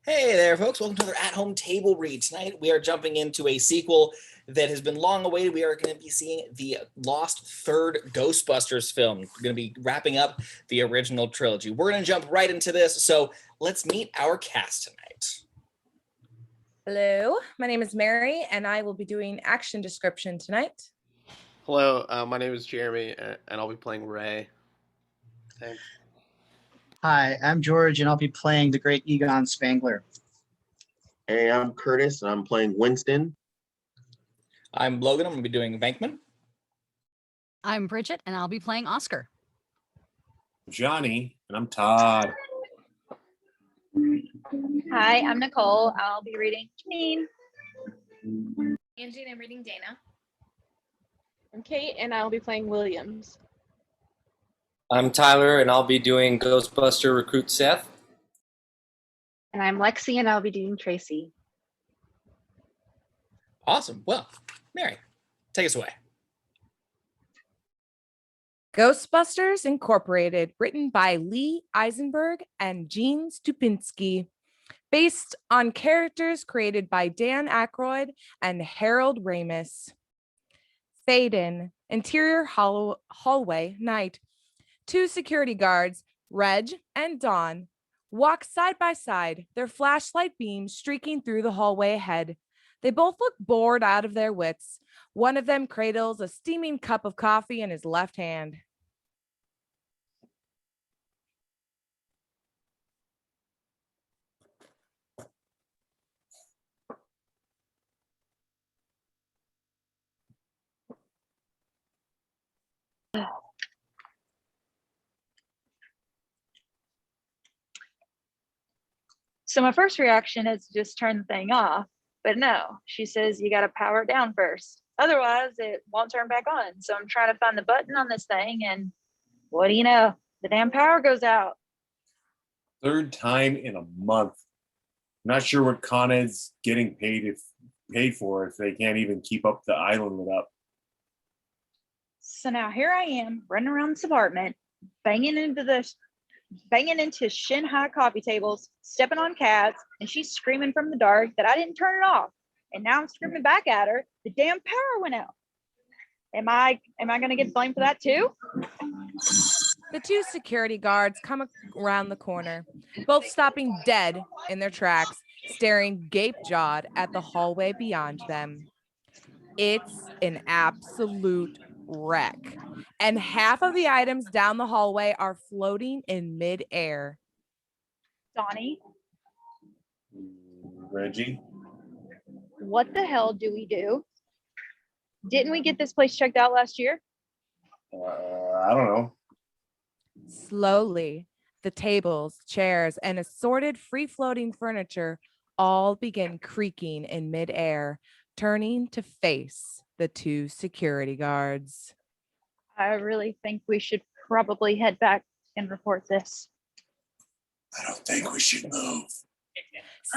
Hey there, folks. Welcome to another at-home table read. Tonight, we are jumping into a sequel that has been long awaited. We are going to be seeing the lost third Ghostbusters film. We're going to be wrapping up the original trilogy. We're going to jump right into this, so let's meet our cast tonight. Hello, my name is Mary, and I will be doing action description tonight. Hello, my name is Jeremy, and I'll be playing Ray. Thanks. Hi, I'm George, and I'll be playing the great Egon Spangler. Hey, I'm Curtis, and I'm playing Winston. I'm Logan. I'm going to be doing Venkman. I'm Bridget, and I'll be playing Oscar. Johnny, and I'm Todd. Hi, I'm Nicole. I'll be reading Janine. Angi, and I'm reading Dana. I'm Cate, and I'll be playing Williams. I'm Tyler, and I'll be doing Ghostbuster Recruit Seth. And I'm Lexi, and I'll be doing Tracy. Awesome. Well, Mary, take us away. Ghostbusters Incorporated, written by Lee Eisenberg and Gene Stupinski, based on characters created by Dan Aykroyd and Harold Ramis. Fade in, interior hallway, night. Two security guards, Reg and Dawn, walk side by side, their flashlight beams streaking through the hallway ahead. They both look bored out of their wits. One of them cradles a steaming cup of coffee in his left hand. So my first reaction is to just turn the thing off, but no, she says you got to power it down first. Otherwise, it won't turn back on. So I'm trying to find the button on this thing, and what do you know? The damn power goes out. Third time in a month. Not sure what Con Ed's getting paid for if they can't even keep up the island lit up. So now here I am running around this apartment, banging into shin-high coffee tables, stepping on cats, and she's screaming from the dark that I didn't turn it off. And now I'm screaming back at her, the damn power went out. Am I gonna get blamed for that too? The two security guards come around the corner, both stopping dead in their tracks, staring gape-jawed at the hallway beyond them. It's an absolute wreck, and half of the items down the hallway are floating in midair. Donnie, Reggie? what the hell do we do? Didn't we get this place checked out last year? I don't know. Slowly, the tables, chairs, and assorted free-floating furniture all begin creaking in midair, turning to face the two security guards. I really think we should probably head back and report this. I don't think we should move.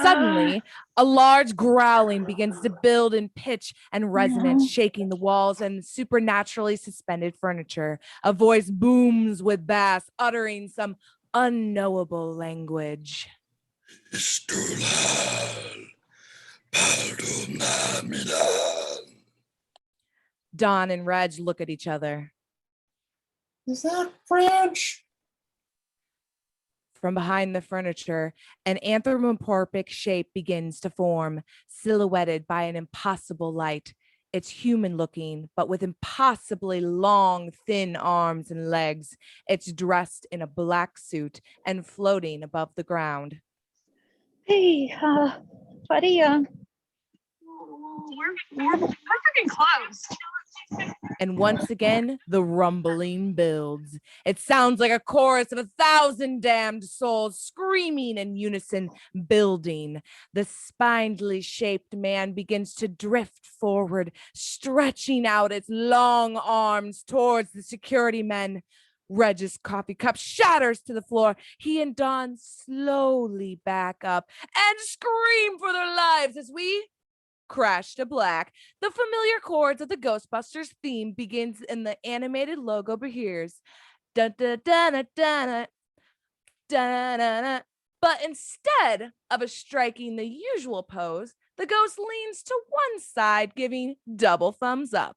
Suddenly, a large growling begins to build in pitch and resonance, shaking the walls and supernaturally suspended furniture. A voice booms with bass, uttering some unknowable language. Don and Reg look at each other. Is that French? From behind the furniture, an anthropomorphic shape begins to form, silhouetted by an impossible light. It's human looking, but with impossibly long, thin arms and legs. It's dressed in a black suit and floating above the ground. Hey, buddy, We're freaking close. And once again, the rumbling builds. It sounds like a chorus of 1,000 damned souls screaming in unison, building. The spindly shaped man begins to drift forward, stretching out its long arms towards the security men. Reg's coffee cup shatters to the floor. He and Don slowly back up and scream for their lives as we crash to black. The familiar chords of the Ghostbusters theme begins and the animated logo appears. Dun, dun, dun, dun, dun, dun, dun, dun. But instead of striking the usual pose, the ghost leans to one side, giving double thumbs up.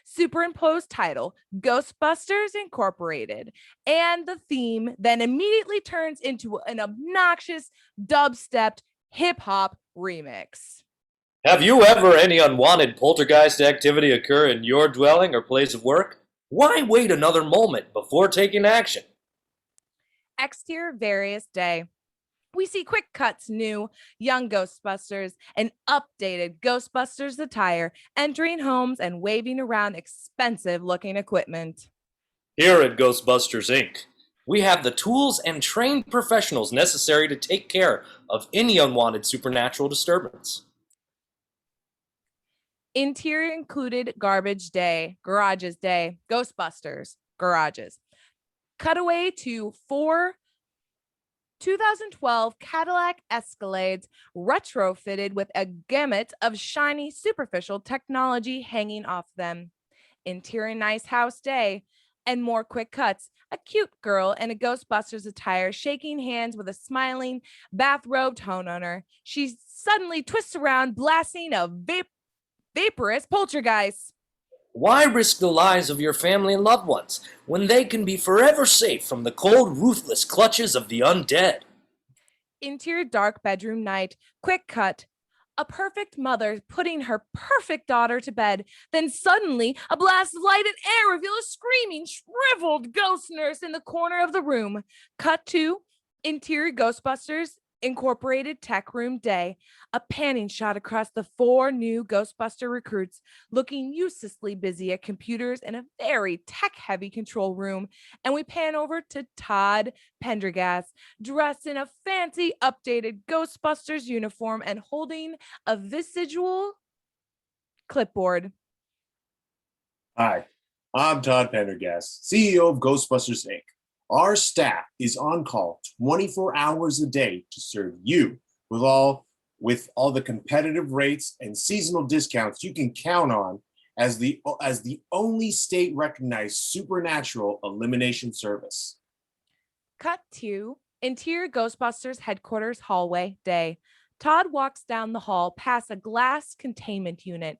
Superimposed title, Ghostbusters Incorporated. And the theme then immediately turns into an obnoxious dubstepped hip-hop remix. Have you ever any unwanted poltergeist activity occur in your dwelling or place of work? Why wait another moment before taking action? Exterior various day. We see quick cuts, new young Ghostbusters, and updated Ghostbusters attire, entering homes and waving around expensive looking equipment. Here at Ghostbusters Inc., we have the tools and trained professionals necessary to take care of any unwanted supernatural disturbance. Interior included garbage day, garages day, Ghostbusters, garages. Cutaway to 4 2012 Cadillac Escalades retrofitted with a gamut of shiny superficial technology hanging off them. Interior nice house day and more quick cuts. A cute girl in a Ghostbusters attire shaking hands with a smiling bathrobed homeowner. She suddenly twists around blasting a vaporous poltergeist. Why risk the lives of your family and loved ones when they can be forever safe from the cold, ruthless clutches of the undead? Interior dark bedroom night, quick cut. A perfect mother putting her perfect daughter to bed. Then suddenly, a blast of light and air reveal a screaming, shriveled ghost nurse in the corner of the room. Cut to interior Ghostbusters Incorporated Tech Room Day. A panning shot across the 4 new Ghostbuster recruits looking uselessly busy at computers in a very tech-heavy control room. And we pan over to Todd Prendaghast, dressed in a fancy updated Ghostbusters uniform and holding a visual clipboard. Hi, I'm Todd Prendaghast, CEO of Ghostbusters Inc. Our staff is on call 24 hours a day to serve you with all the competitive rates and seasonal discounts you can count on as the only state-recognized supernatural elimination service. Cut to interior Ghostbusters headquarters hallway day. Todd walks down the hall past a glass containment unit.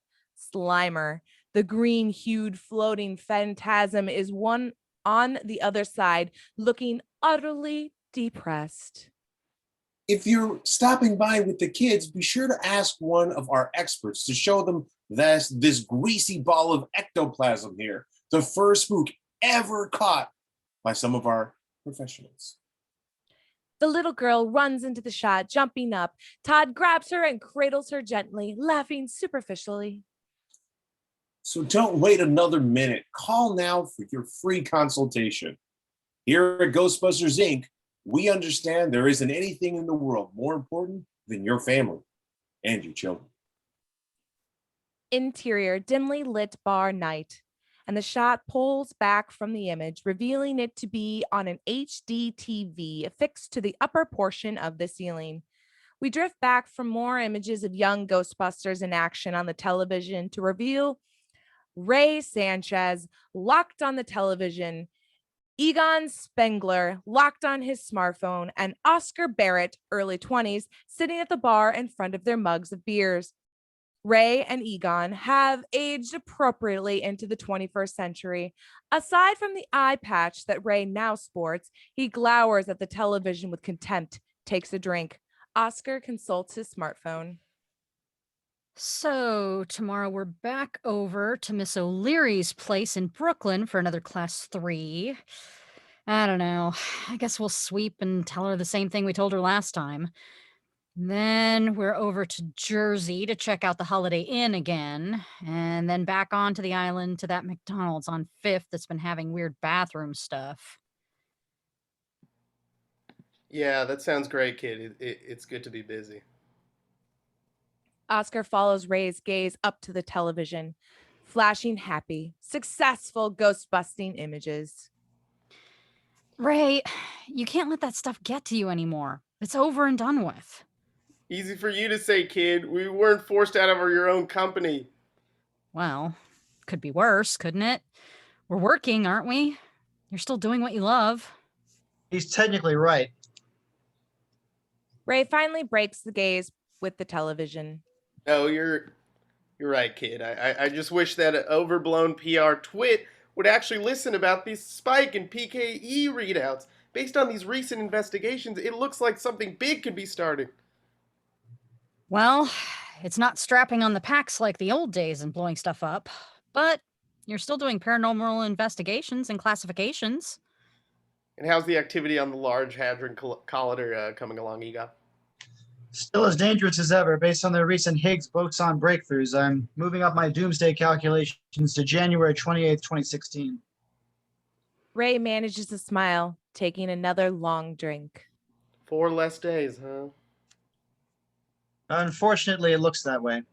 Slimer, the green-hued floating phantasm, is one on the other side, looking utterly depressed. If you're stopping by with the kids, be sure to ask one of our experts to show them this greasy ball of ectoplasm here, the first spook ever caught by some of our professionals. The little girl runs into the shot, jumping up. Todd grabs her and cradles her gently, laughing superficially. So don't wait another minute. Call now for your free consultation. Here at Ghostbusters Inc., we understand there isn't anything in the world more important than your family and your children. Interior, dimly lit bar night, and the shot pulls back from the image, revealing it to be on an HD TV affixed to the upper portion of the ceiling. We drift back from more images of young Ghostbusters in action on the television to reveal Ray Sanchez locked on the television, Egon Spengler locked on his smartphone, and Oscar Barrett, early 20s, sitting at the bar in front of their mugs of beers. Ray and Egon have aged appropriately into the 21st century. Aside from the eye patch that Ray now sports, he glowers at the television with contempt, takes a drink. Oscar consults his smartphone. So tomorrow we're back over to Miss O'Leary's place in Brooklyn for another class 3. I don't know. I guess we'll sweep and tell her the same thing we told her last time. Then we're over to Jersey to check out the Holiday Inn again, and then back onto the island to that McDonald's on 5th that's been having weird bathroom stuff. Yeah, that sounds great, kid. It's good to be busy. Oscar follows Ray's gaze up to the television, flashing happy, successful ghost-busting images. Ray, you can't let that stuff get to you anymore. It's over and done with. Easy for you to say, kid. We weren't forced out of your own company. Well, could be worse, couldn't it? We're working, aren't we? You're still doing what you love. He's technically right. Ray finally breaks the gaze with the television. No, you're right, kid. I just wish that an overblown PR twit would actually listen about this spike in PKE readouts. Based on these recent investigations, it looks like something big could be starting. Well, it's not strapping on the packs like the old days and blowing stuff up, but you're still doing paranormal investigations and classifications. And how's the activity on the Large Hadron Collider coming along, Egon? Still as dangerous as ever based on the recent Higgs boson breakthroughs. I'm moving up my doomsday calculations to January 28th, 2016. Ray manages to smile, taking another long drink. 4 less days, huh? Unfortunately, it looks that way.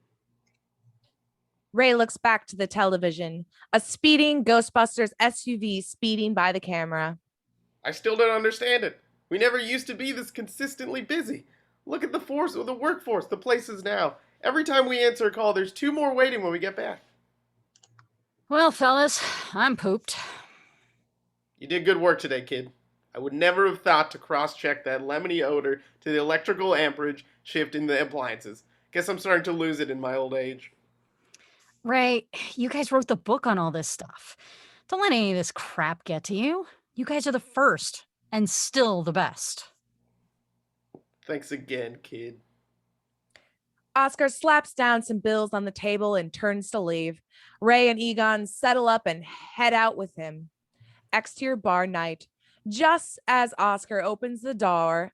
Ray looks back to the television, a speeding Ghostbusters SUV speeding by the camera. I still don't understand it. We never used to be this consistently busy. Look at the workforce, the place is now. Every time we answer a call, there's 2 more waiting when we get back. Well, fellas, I'm pooped. You did good work today, kid. I would never have thought to cross-check that lemony odor to the electrical amperage shift in the appliances. Guess I'm starting to lose it in my old age. Ray, you guys wrote the book on all this stuff. Don't let any of this crap get to you. You guys are the first, and still the best. Thanks again, kid. Oscar slaps down some bills on the table and turns to leave. Ray and Egon settle up and head out with him. Exterior bar night. Just as Oscar opens the door,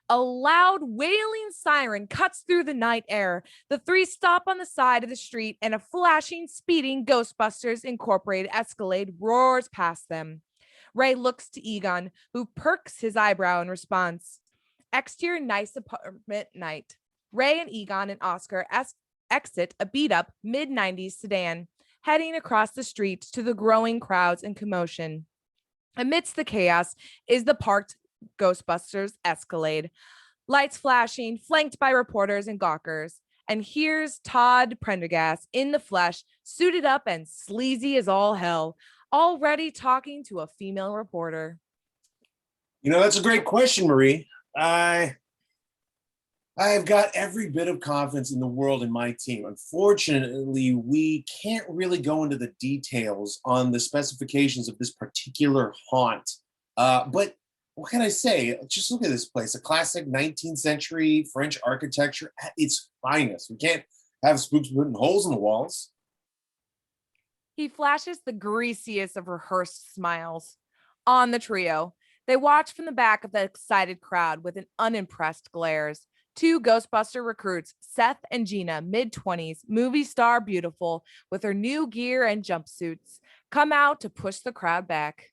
a loud wailing siren cuts through the night air. The 3 stop on the side of the street and a flashing, speeding Ghostbusters Incorporated Escalade roars past them. Ray looks to Egon, who perks his eyebrow in response. Exterior nice apartment night. Ray and Egon and Oscar exit a beat-up mid-90s sedan, heading across the street to the growing crowds and commotion. Amidst the chaos is the parked Ghostbusters Escalade, lights flashing, flanked by reporters and gawkers. And here's Todd Prendaghast in the flesh, suited up and sleazy as all hell, already talking to a female reporter. That's a great question, Marie. I've got every bit of confidence in the world in my team. Unfortunately, we can't really go into the details on the specifications of this particular haunt. But what can I say? Just look at this place, a classic 19th century French architecture at its finest. We can't have spooks putting holes in the walls. He flashes the greasiest of rehearsed smiles. On the trio, they watch from the back of the excited crowd with an unimpressed glares. 2 Ghostbuster recruits, Seth and Gina, mid-20s, movie star beautiful, with her new gear and jumpsuits, come out to push the crowd back.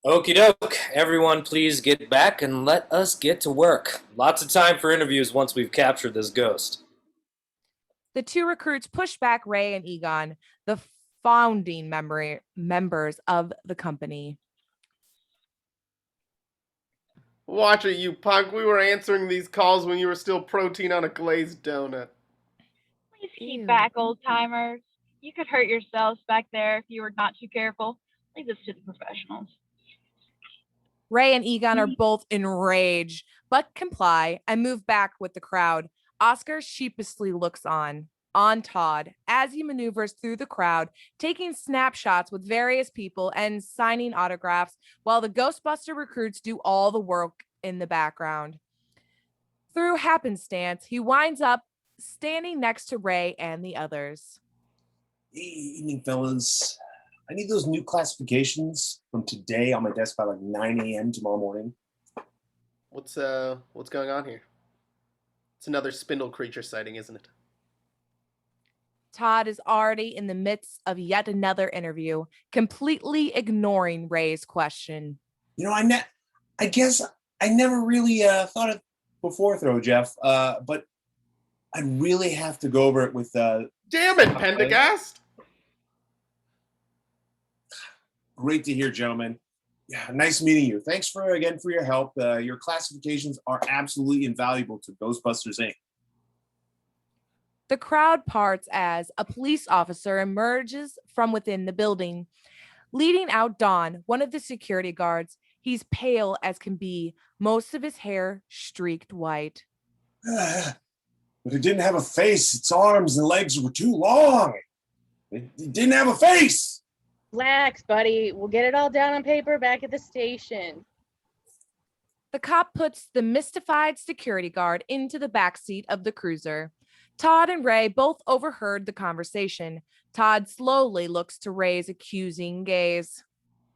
Okie doke. Everyone please get back and let us get to work. Lots of time for interviews once we've captured this ghost. The 2 recruits push back Ray and Egon, the founding members of the company. Watch it, you punk. We were answering these calls when you were still protein on a glazed donut. Please keep back, old timers. You could hurt yourselves back there if you were not too careful. Leave this to the professionals. Ray and Egon are both enraged, but comply and move back with the crowd. Oscar sheepishly looks on Todd as he maneuvers through the crowd, taking snapshots with various people and signing autographs while the Ghostbuster recruits do all the work in the background. Through happenstance, he winds up standing next to Ray and the others. Evening, fellas. I need those new classifications from today on my desk by like 9 a.m. tomorrow morning. What's going on here? It's another spindle creature sighting, isn't it? Todd is already in the midst of yet another interview, completely ignoring Ray's question. I guess I never really thought it before throw, Jeff, but I really have to go over it with... Damn it, Prendaghast! Great to hear, gentlemen. Yeah, nice meeting you. Thanks again for your help. Your classifications are absolutely invaluable to Ghostbusters, Inc. The crowd parts as a police officer emerges from within the building, leading out Don, one of the security guards. He's pale as can be, most of his hair streaked white. But it didn't have a face. Its arms and legs were too long. It didn't have a face. Relax, buddy. We'll get it all down on paper back at the station. The cop puts the mystified security guard into the backseat of the cruiser. Todd and Ray both overheard the conversation. Todd slowly looks to Ray's accusing gaze.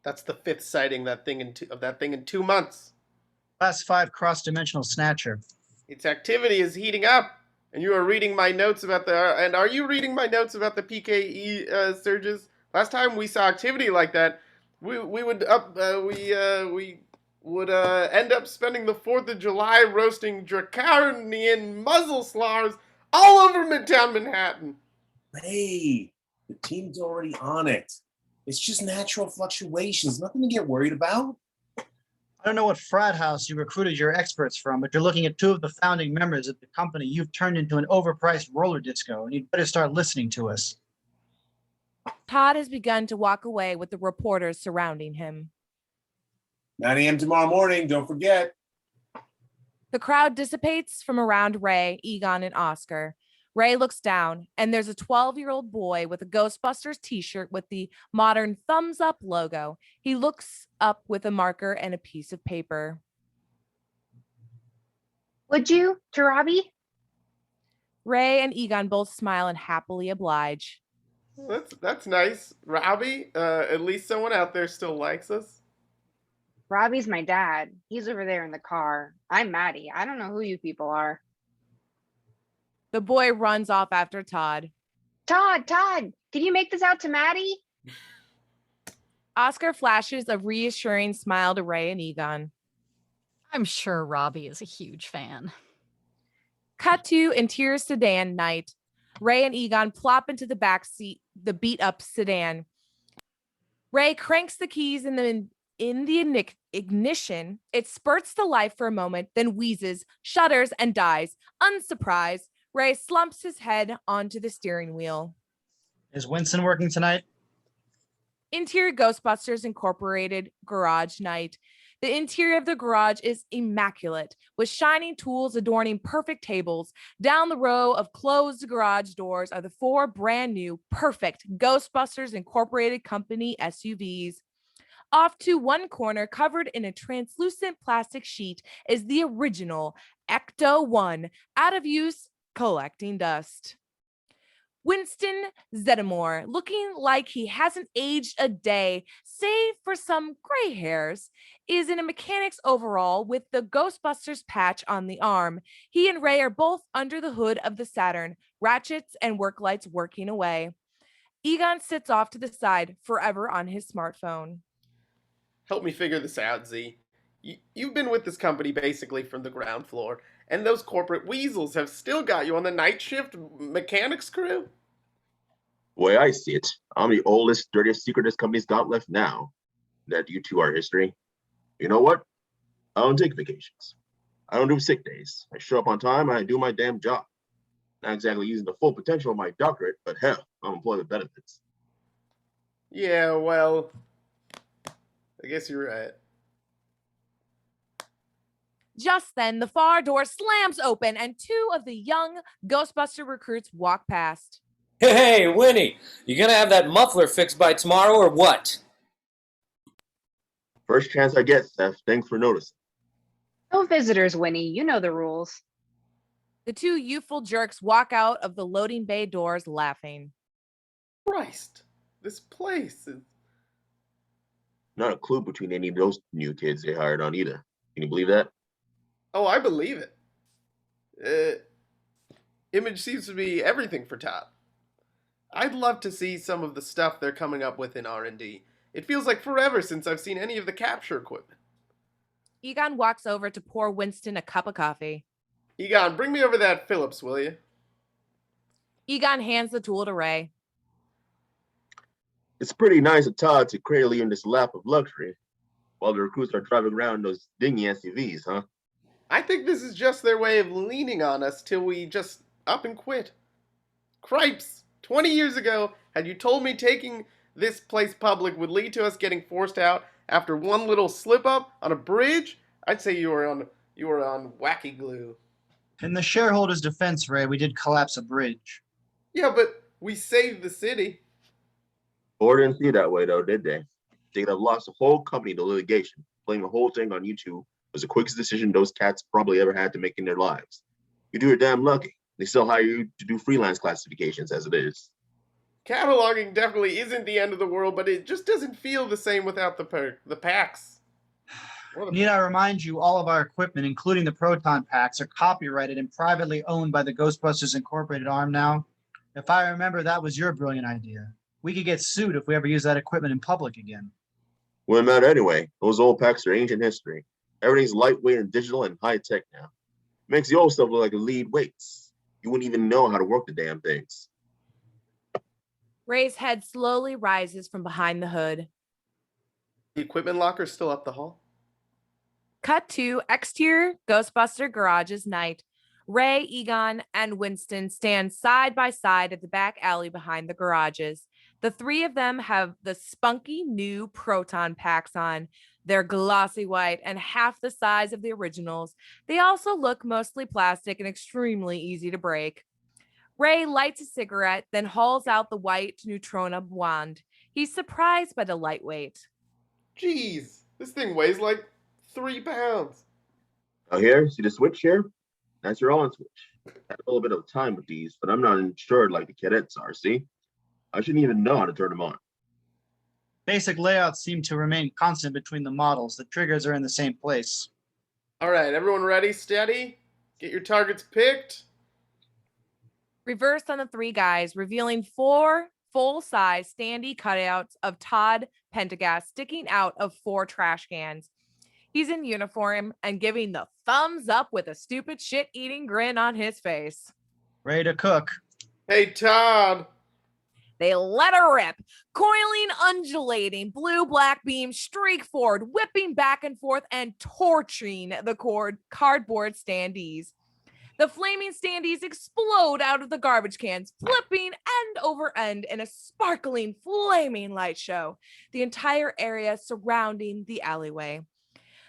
That's the 5th sighting of that thing in 2 months. Class 5 cross-dimensional snatcher. Its activity is heating up, and you are reading my notes about are you reading my notes about the PKE surges? Last time we saw activity like that, we would end up spending the 4th of July roasting draconian muzzle slars all over Midtown Manhattan. Hey, the team's already on it. It's just natural fluctuations, nothing to get worried about. I don't know what frat house you recruited your experts from, but you're looking at 2 of the founding members of the company you've turned into an overpriced roller disco, and you'd better start listening to us. Todd has begun to walk away with the reporters surrounding him. 9 a.m. tomorrow morning, don't forget. The crowd dissipates from around Ray, Egon, and Oscar. Ray looks down, and there's a 12-year-old boy with a Ghostbusters t-shirt with the modern thumbs up logo. He looks up with a marker and a piece of paper. Would you, Jarabi? Ray and Egon both smile and happily oblige. That's nice. Robbie, at least someone out there still likes us. Robbie's my dad. He's over there in the car. I'm Maddie. I don't know who you people are. The boy runs off after Todd. Todd, can you make this out to Maddie? Oscar flashes a reassuring smile to Ray and Egon. I'm sure Robbie is a huge fan. Cut to interior sedan night. Ray and Egon plop into the back seat, the beat-up sedan. Ray cranks the keys in the ignition. It spurts to life for a moment, then wheezes, shudders, and dies. Unsurprised, Ray slumps his head onto the steering wheel. Is Winston working tonight? Interior Ghostbusters Incorporated garage night. The interior of the garage is immaculate, with shining tools adorning perfect tables. Down the row of closed garage doors are the 4 brand new, perfect Ghostbusters Incorporated Company SUVs. Off to one corner, covered in a translucent plastic sheet, is the original Ecto-1, out of use, collecting dust. Winston Zeddemore, looking like he hasn't aged a day, save for some gray hairs, is in a mechanic's overall with the Ghostbusters patch on the arm. He and Ray are both under the hood of the Saturn, ratchets and work lights working away. Egon sits off to the side, forever on his smartphone. Help me figure this out, Z. You've been with this company basically from the ground floor, and those corporate weasels have still got you on the night shift mechanics crew? The way I see it, I'm the oldest, dirtiest secret this company's got left now. That you two are history. You know what? I don't take vacations. I don't do sick days. I show up on time and I do my damn job. Not exactly using the full potential of my doctorate, but hell, I'm employed with benefits. Yeah, well, I guess you're right. Just then, the far door slams open and 2 of the young Ghostbuster recruits walk past. Hey, Winnie, you gonna have that muffler fixed by tomorrow or what? First chance I get, Seth. Thanks for noticing. No visitors, Winnie. You know the rules. The 2 youthful jerks walk out of the loading bay doors laughing. Christ, this place is... Not a clue between any of those new kids they hired on either. Can you believe that? Oh, I believe it. Image seems to be everything for Todd. I'd love to see some of the stuff they're coming up with in R&D. It feels like forever since I've seen any of the capture equipment. Egon walks over to pour Winston a cup of coffee. Egon, bring me over that Phillips, will you? Egon hands the tool to Ray. It's pretty nice of Todd to cradle you in this lap of luxury while the recruits are driving around those dingy SUVs, huh? I think this is just their way of leaning on us till we just up and quit. Cripes! 20 years ago, had you told me taking this place public would lead to us getting forced out, After one little slip up on a bridge, I'd say you were on wacky glue. In the shareholders' defense, Ray, we did collapse a bridge. Yeah, but we saved the city. Board didn't see it that way, though, did they? They could have lost the whole company to litigation. Playing the whole thing on you two was the quickest decision those cats probably ever had to make in their lives. You do your damn lucky. They still hire you to do freelance classifications as it is. Cataloging definitely isn't the end of the world, but it just doesn't feel the same without the packs. Need I remind you, all of our equipment, including the proton packs, are copyrighted and privately owned by the Ghostbusters Incorporated arm now. If I remember, that was your brilliant idea. We could get sued if we ever use that equipment in public again. Wouldn't matter anyway. Those old packs are ancient history. Everything's lightweight and digital and high tech now. Makes the old stuff look like lead weights. You wouldn't even know how to work the damn things. Ray's head slowly rises from behind the hood. The equipment locker's still up the hall. Cut to exterior Ghostbuster garages night. Ray, Egon, and Winston stand side by side at the back alley behind the garages. The three of them have the spunky new proton packs on. They're glossy white and half the size of the originals. They also look mostly plastic and extremely easy to break. Ray lights a cigarette, then hauls out the white Neutrona wand. He's surprised by the lightweight. Jeez, this thing weighs like 3 pounds. Oh, here, see the switch here? That's your on switch. Had a little bit of time with these, but I'm not insured like the cadets are, see? I shouldn't even know how to turn them on. Basic layouts seem to remain constant between the models. The triggers are in the same place. All right, everyone ready? Steady? Get your targets picked. Reversed on the three guys, revealing 4 full-size standee cutouts of Todd Prendaghast sticking out of 4 trash cans. He's in uniform and giving the thumbs up with a stupid shit-eating grin on his face. Ready to cook. Hey, Todd. They let her rip. Coiling, undulating, blue-black beams streak forward, whipping back and forth and torching the cardboard standees. The flaming standees explode out of the garbage cans, flipping end over end in a sparkling, flaming light show. The entire area surrounding the alleyway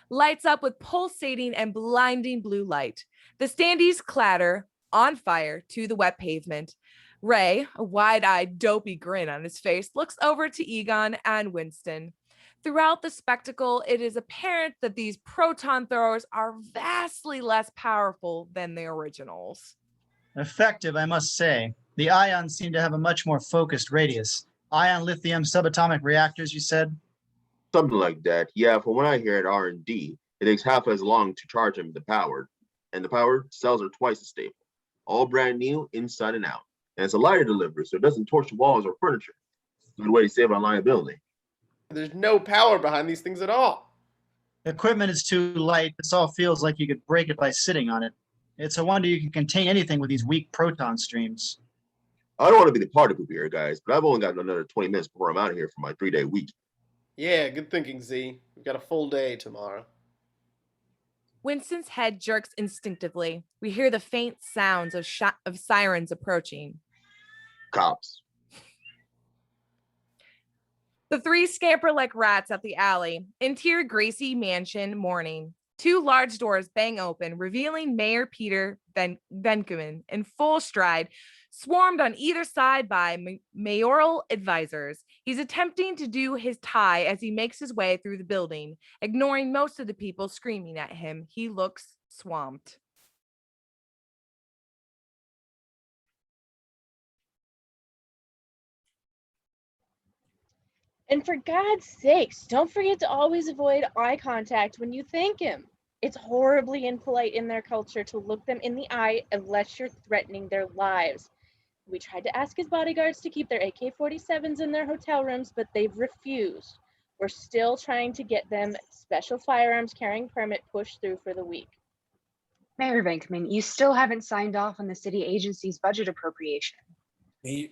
lights up with pulsating and blinding blue light. The standees clatter on fire to the wet pavement. Ray, a wide-eyed, dopey grin on his face, looks over to Egon and Winston. Throughout the spectacle, it is apparent that these proton throwers are vastly less powerful than the originals. Effective, I must say. The ions seem to have a much more focused radius. Ion lithium subatomic reactors, you said? Something like that. Yeah, from what I hear at R&D, it takes half as long to charge them the power. And the power cells are twice as stable. All brand new, inside and out. And it's a lighter delivery, so it doesn't torch walls or furniture. Good way to save on liability. There's no power behind these things at all. The equipment is too light. This all feels like you could break it by sitting on it. It's a wonder you can contain anything with these weak proton streams. I don't want to be the party pooper here, guys, but I've only got another 20 minutes before I'm out of here for my 3-day week. Yeah, good thinking, Z. We've got a full day tomorrow. Winston's head jerks instinctively. We hear the faint sounds of sirens approaching. Cops. The three scamper like rats up the alley. Interior Gracie Mansion morning. 2 large doors bang open, revealing Mayor Peter Venkman in full stride, swarmed on either side by mayoral advisors. He's attempting to do his tie as he makes his way through the building, ignoring most of the people screaming at him. He looks swamped. And for God's sakes, don't forget to always avoid eye contact when you thank him. It's horribly impolite in their culture to look them in the eye unless you're threatening their lives. We tried to ask his bodyguards to keep their AK-47s in their hotel rooms, but they've refused. We're still trying to get them special firearms carrying permit pushed through for the week. Mayor Venkman, you still haven't signed off on the city agency's budget appropriation.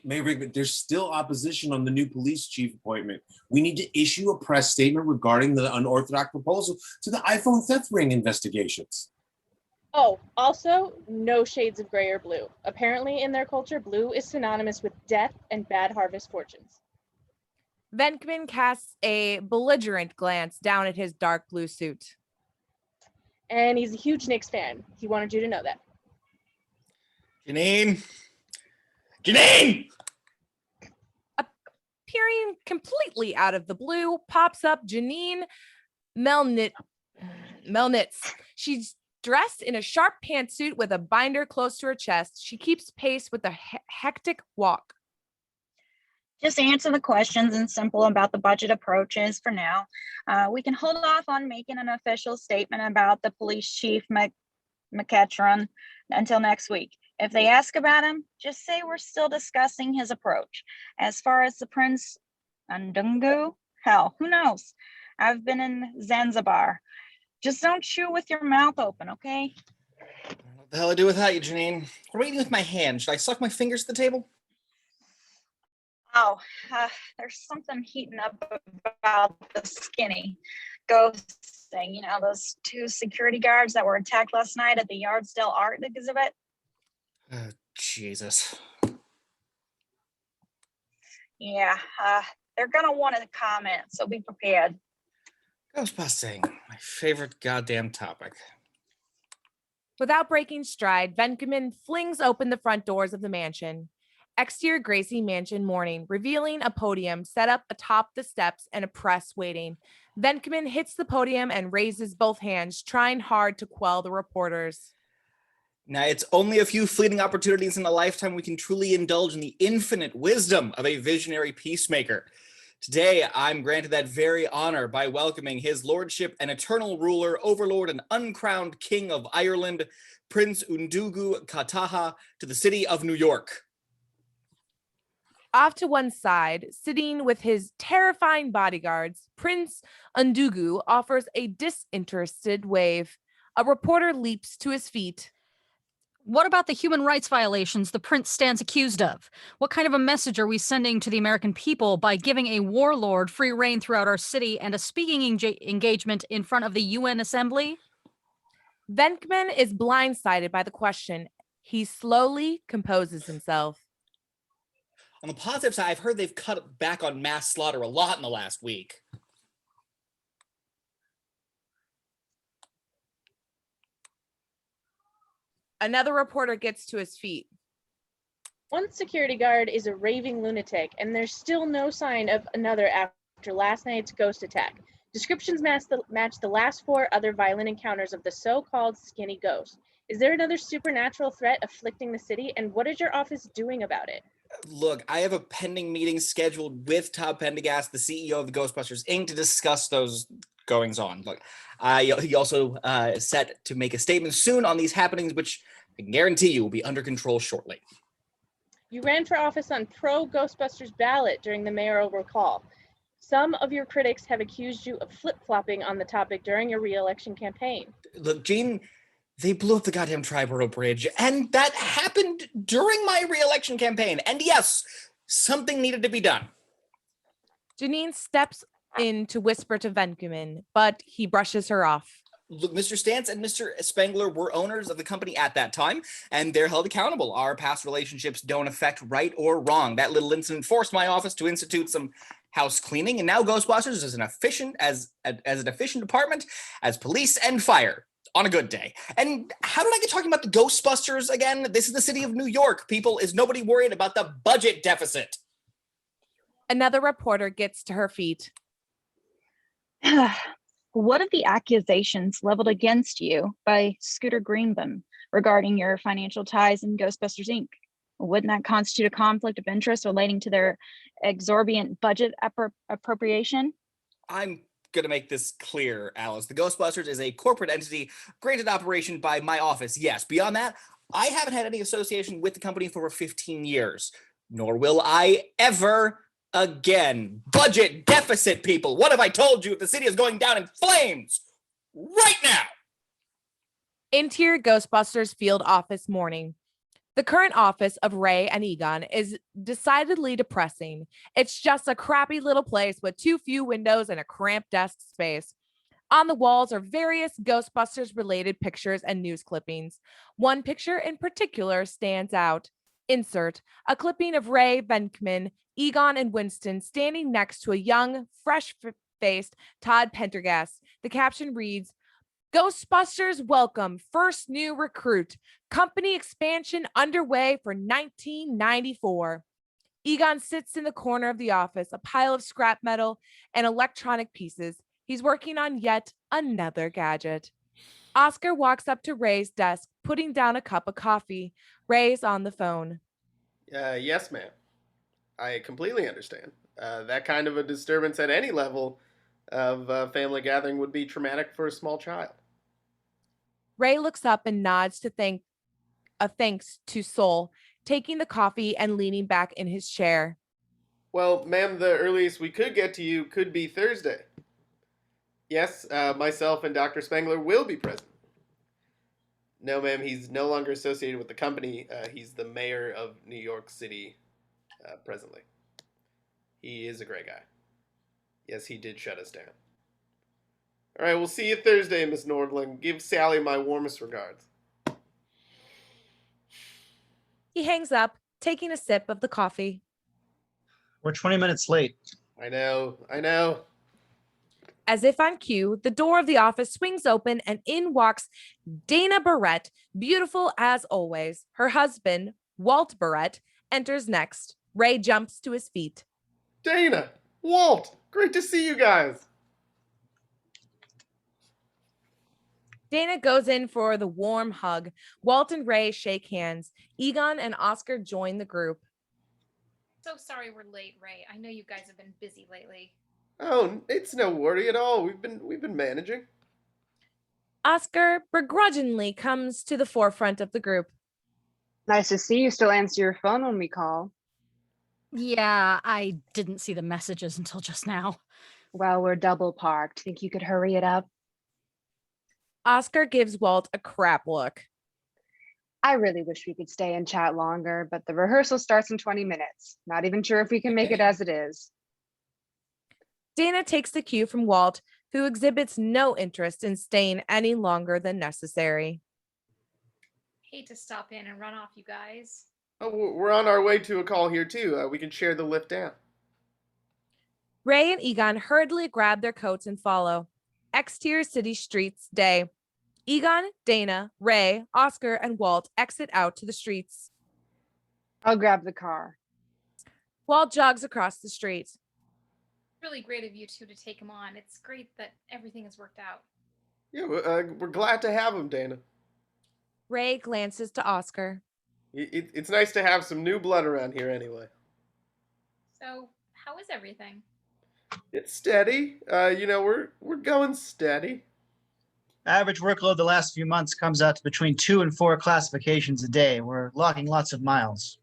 Mayor Venkman, there's still opposition on the new police chief appointment. We need to issue a press statement regarding the unorthodox proposal to the iPhone theft ring investigations. Oh, also, no shades of gray or blue. Apparently, in their culture, blue is synonymous with death and bad harvest fortunes. Venkman casts a belligerent glance down at his dark blue suit. And he's a huge Knicks fan. He wanted you to know that. Janine! Janine! Appearing completely out of the blue, pops up Janine Melnitz. She's dressed in a sharp pantsuit with a binder close to her chest. She keeps pace with a hectic walk. Just answer the questions and simple about the budget approaches for now. We can hold off on making an official statement about the police chief McEachron until next week. If they ask about him, just say we're still discussing his approach. As far as the Prince Undungu, hell, who knows? I've been in Zanzibar. Just don't chew with your mouth open, okay? What the hell do I do without you, Janine? What am I eating with my hand? Should I suck my fingers at the table? Oh, there's something heating up about the skinny ghost thing. You know, those 2 security guards that were attacked last night at the Yardsdale Art Exhibit? Oh, Jesus. Yeah, they're gonna want to comment, so be prepared. Ghostbusting, my favorite goddamn topic. Without breaking stride, Venkman flings open the front doors of the mansion. Exterior Gracie Mansion morning, revealing a podium set up atop the steps and a press waiting. Venkman hits the podium and raises both hands, trying hard to quell the reporters. Now, it's only a few fleeting opportunities in a lifetime we can truly indulge in the infinite wisdom of a visionary peacemaker. Today, I'm granted that very honor by welcoming his lordship and eternal ruler, overlord, and uncrowned king of Ireland, Prince Undugu Kataha, to the city of New York. Off to one side, sitting with his terrifying bodyguards, Prince Undugu offers a disinterested wave. A reporter leaps to his feet. What about the human rights violations the prince stands accused of? What kind of a message are we sending to the American people by giving a warlord free reign throughout our city and a speaking engagement in front of the UN Assembly? Venkman is blindsided by the question. He slowly composes himself. On the positive side, I've heard they've cut back on mass slaughter a lot in the last week. Another reporter gets to his feet. One security guard is a raving lunatic, and there's still no sign of another after last night's ghost attack. Descriptions match the last 4 other violent encounters of the so-called skinny ghost. Is there another supernatural threat afflicting the city, and what is your office doing about it? Look, I have a pending meeting scheduled with Todd Prendaghast, the CEO of the Ghostbusters Inc., to discuss those goings on. Look, he also set to make a statement soon on these happenings, which I can guarantee you will be under control shortly. You ran for office on pro-Ghostbusters ballot during the mayoral recall. Some of your critics have accused you of flip-flopping on the topic during your re-election campaign. Look, Gene, they blew up the goddamn Triborough Bridge, and that happened during my re-election campaign. And yes, something needed to be done. Janine steps in to whisper to Venkman, but he brushes her off. Look, Mr. Stantz and Mr. Spengler were owners of the company at that time, and they're held accountable. Our past relationships don't affect right or wrong. That little incident forced my office to institute some house cleaning, and now Ghostbusters is an efficient department as police and fire on a good day. And how did I get talking about the Ghostbusters again? This is the city of New York. People, is nobody worried about the budget deficit? Another reporter gets to her feet. What of the accusations leveled against you by Scooter Greenbaum regarding your financial ties in Ghostbusters Inc.? Wouldn't that constitute a conflict of interest relating to their exorbitant budget appropriation? I'm going to make this clear, Alice. The Ghostbusters is a corporate entity granted operation by my office. Yes, beyond that, I haven't had any association with the company for over 15 years, nor will I ever again. Budget deficit, people. What have I told you? If the city is going down in flames right now. Interior Ghostbusters field office morning. The current office of Ray and Egon is decidedly depressing. It's just a crappy little place with too few windows and a cramped desk space. On the walls are various Ghostbusters related pictures and news clippings. One picture in particular stands out. Insert a clipping of Ray, Venkman, Egon, and Winston standing next to a young, fresh-faced Todd Prendaghast. The caption reads, Ghostbusters welcome first new recruit. Company expansion underway for 1994. Egon sits in the corner of the office, a pile of scrap metal and electronic pieces. He's working on yet another gadget. Oscar walks up to Ray's desk, putting down a cup of coffee. Ray's on the phone. Yes, ma'am. I completely understand. That kind of a disturbance at any level of family gathering would be traumatic for a small child. Ray looks up and nods to thanks to Soul, taking the coffee and leaning back in his chair. Well, ma'am, the earliest we could get to you could be Thursday. Yes, myself and Dr. Spengler will be present. No, ma'am, he's no longer associated with the company. He's the mayor of New York City presently. He is a great guy. Yes, he did shut us down. All right, we'll see you Thursday, Miss Nordling. Give Sally my warmest regards. He hangs up, taking a sip of the coffee. We're 20 minutes late. I know. As if on cue, the door of the office swings open and in walks Dana Barrett, beautiful as always. Her husband, Walt Barrett, enters next. Ray jumps to his feet. Dana! Walt! Great to see you guys! Dana goes in for the warm hug. Walt and Ray shake hands. Egon and Oscar join the group. So sorry we're late, Ray. I know you guys have been busy lately. Oh, it's no worry at all. We've been managing. Oscar begrudgingly comes to the forefront of the group. Nice to see you still answer your phone when we call. Yeah, I didn't see the messages until just now. Well, we're double parked. Think you could hurry it up? Oscar gives Walt a crap look. I really wish we could stay and chat longer, but the rehearsal starts in 20 minutes. Not even sure if we can make it as it is. Dana takes the cue from Walt, who exhibits no interest in staying any longer than necessary. Hate to stop in and run off you guys. Oh, we're on our way to a call here too. We can share the lift down. Ray and Egon hurriedly grab their coats and follow. Exterior city streets day. Egon, Dana, Ray, Oscar, and Walt exit out to the streets. I'll grab the car. Walt jogs across the street. Really great of you two to take him on. It's great that everything has worked out. Yeah, we're glad to have him, Dana. Ray glances to Oscar. It's nice to have some new blood around here anyway. So, how is everything? It's steady. We're going steady. Average workload the last few months comes out to between 2 and 4 classifications a day. We're logging lots of miles.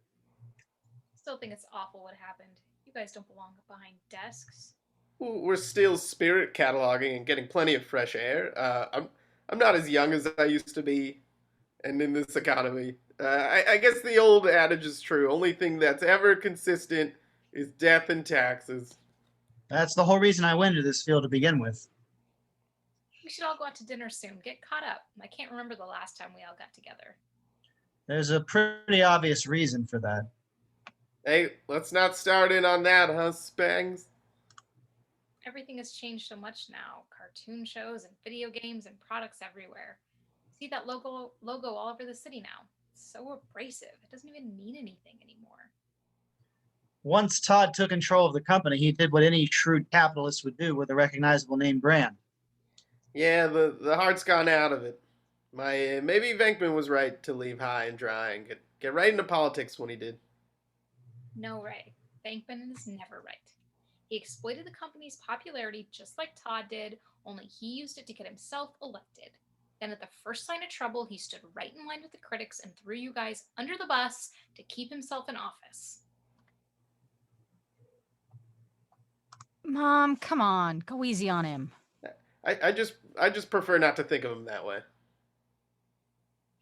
Still think it's awful what happened. You guys don't belong behind desks. We're still spirit cataloging and getting plenty of fresh air. I'm not as young as I used to be, and in this economy, I guess the old adage is true. Only thing that's ever consistent is death and taxes. That's the whole reason I went into this field to begin with. We should all go out to dinner soon. Get caught up. I can't remember the last time we all got together. There's a pretty obvious reason for that. Hey, let's not start in on that, huh, Spangs? Everything has changed so much now. Cartoon shows and video games and products everywhere. See that logo all over the city now. It's so abrasive. It doesn't even mean anything anymore. Once Todd took control of the company, he did what any shrewd capitalist would do with a recognizable name brand. Yeah, the heart's gone out of it. Maybe Venkman was right to leave high and dry and get right into politics when he did. No, Ray. Venkman is never right. He exploited the company's popularity just like Todd did, only he used it to get himself elected. Then at the first sign of trouble, he stood right in line with the critics and threw you guys under the bus to keep himself in office. Mom, come on. Go easy on him. I just prefer not to think of him that way.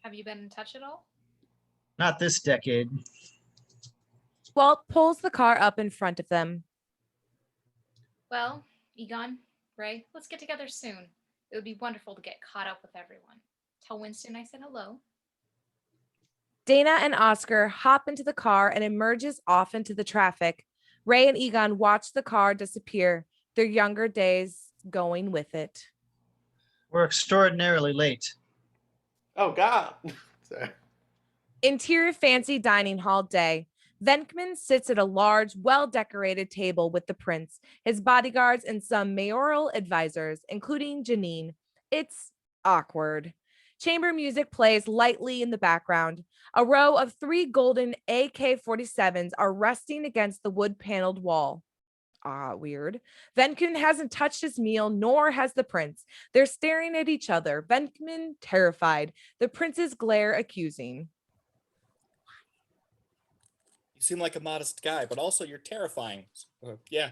Have you been in touch at all? Not this decade. Walt pulls the car up in front of them. Well, Egon, Ray, let's get together soon. It would be wonderful to get caught up with everyone. Tell Winston I said hello. Dana and Oscar hop into the car and emerges off into the traffic. Ray and Egon watch the car disappear, their younger days going with it. We're extraordinarily late. Oh, God. Sorry. Interior fancy dining hall day. Venkman sits at a large, well-decorated table with the prince, his bodyguards, and some mayoral advisors, including Janine. It's awkward. Chamber music plays lightly in the background. A row of 3 golden AK-47s are resting against the wood-paneled wall. Weird. Venkman hasn't touched his meal, nor has the prince. They're staring at each other, Venkman terrified, the prince's glare accusing. You seem like a modest guy, but also you're terrifying. Yeah.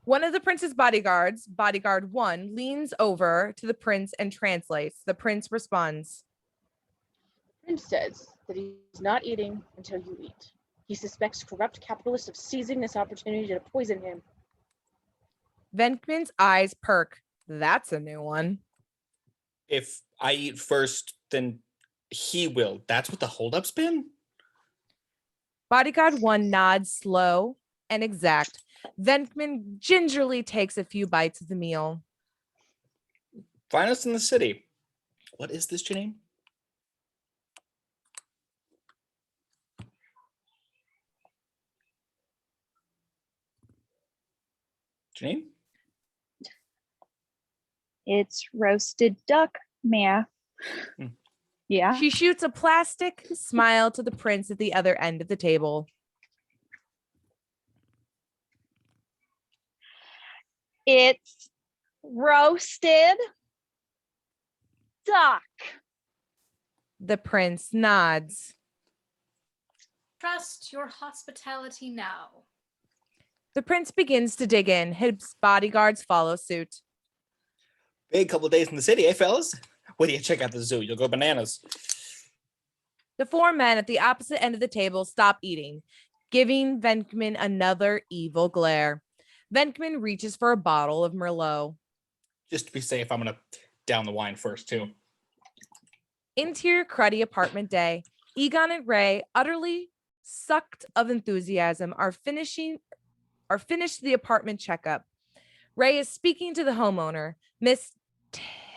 One of the prince's bodyguards, bodyguard 1, leans over to the prince and translates. The prince responds. Prince says that he's not eating until you eat. He suspects corrupt capitalists of seizing this opportunity to poison him. Venkman's eyes perk. That's a new one. If I eat first, then he will. That's what the holdup's been? Bodyguard 1 nods slow and exact. Venkman gingerly takes a few bites of the meal. Finest in the city. What is this, Janine? Janine? It's roasted duck, Mia. Yeah. She shoots a plastic smile to the prince at the other end of the table. It's roasted duck. The prince nods. Trust your hospitality now. The prince begins to dig in. His bodyguards follow suit. Big couple of days in the city, eh, fellas? Wait till you check out the zoo. You'll go bananas. The 4 men at the opposite end of the table stop eating, giving Venkman another evil glare. Venkman reaches for a bottle of Merlot. Just to be safe, I'm going to down the wine first, too. Interior cruddy apartment day. Egon and Ray, utterly sucked of enthusiasm, are finished the apartment checkup. Ray is speaking to the homeowner, Miss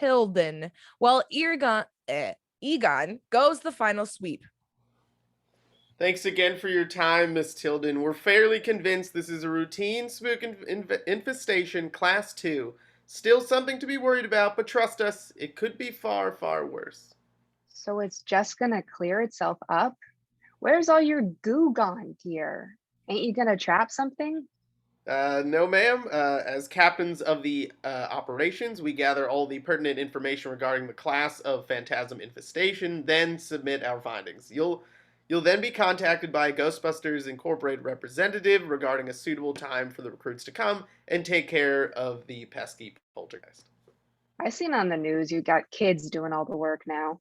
Tilden, while Egon goes the final sweep. Thanks again for your time, Miss Tilden. We're fairly convinced this is a routine spook infestation, Class 2. Still something to be worried about, but trust us, it could be far, far worse. So it's just gonna clear itself up? Where's all your goo gone, dear? Ain't you gonna trap something? No, ma'am. As captains of the operations, we gather all the pertinent information regarding the class of phantasm infestation, then submit our findings. You'll then be contacted by a Ghostbusters Incorporated representative regarding a suitable time for the recruits to come and take care of the pesky poltergeist. I seen on the news you got kids doing all the work now.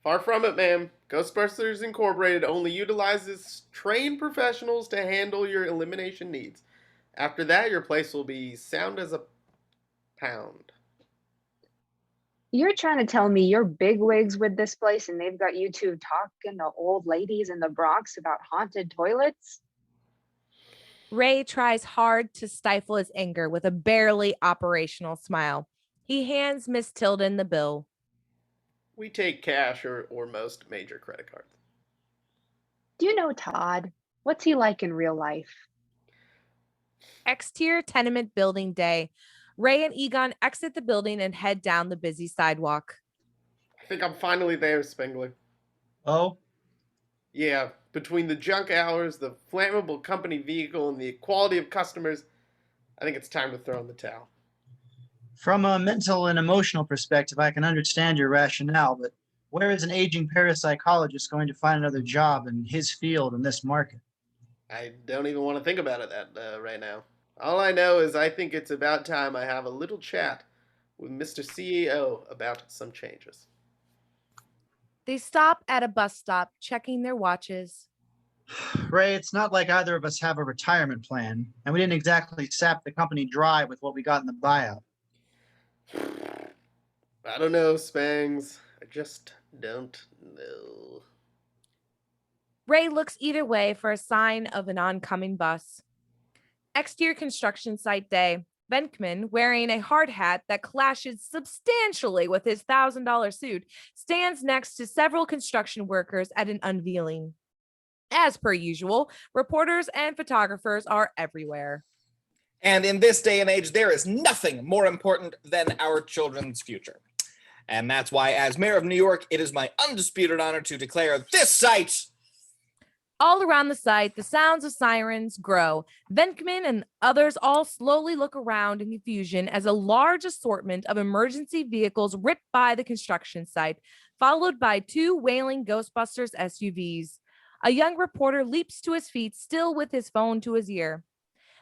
Far from it, ma'am. Ghostbusters Incorporated only utilizes trained professionals to handle your elimination needs. After that, your place will be sound as a pound. You're trying to tell me you're bigwigs with this place and they've got you two talking to old ladies in the Bronx about haunted toilets? Ray tries hard to stifle his anger with a barely operational smile. He hands Miss Tilden the bill. We take cash or most major credit cards. Do you know Todd? What's he like in real life? Exterior tenement building day. Ray and Egon exit the building and head down the busy sidewalk. I think I'm finally there, Spengler. Oh? Yeah, between the junk hours, the flammable company vehicle, and the equality of customers, I think it's time to throw in the towel. From a mental and emotional perspective, I can understand your rationale, but where is an aging parapsychologist going to find another job in his field in this market? I don't even want to think about it right now. All I know is I think it's about time I have a little chat with Mr. CEO about some changes. They stop at a bus stop, checking their watches. Ray, it's not like either of us have a retirement plan, and we didn't exactly sap the company dry with what we got in the buyout. I don't know, Spangs. I just don't know. Ray looks either way for a sign of an oncoming bus. Exterior construction site day. Venkman, wearing a hard hat that clashes substantially with his $1,000 suit, stands next to several construction workers at an unveiling. As per usual, reporters and photographers are everywhere. And in this day and age, there is nothing more important than our children's future. And that's why, as mayor of New York, it is my undisputed honor to declare this site. All around the site, the sounds of sirens grow. Venkman and others all slowly look around in confusion as a large assortment of emergency vehicles rip by the construction site, followed by 2 wailing Ghostbusters SUVs. A young reporter leaps to his feet, still with his phone to his ear.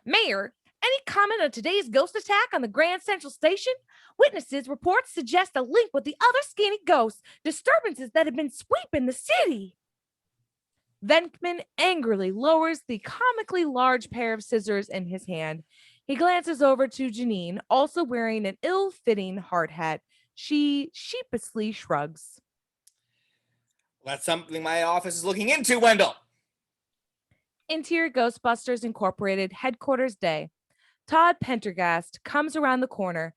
Mayor, any comment on today's ghost attack on the Grand Central Station? Witnesses' reports suggest a link with the other skinny ghosts, disturbances that have been sweeping the city. Venkman angrily lowers the comically large pair of scissors in his hand. He glances over to Janine, also wearing an ill-fitting hard hat. She sheepishly shrugs. That's something my office is looking into, Wendell. Interior Ghostbusters Incorporated headquarters day. Todd Prendaghast comes around the corner,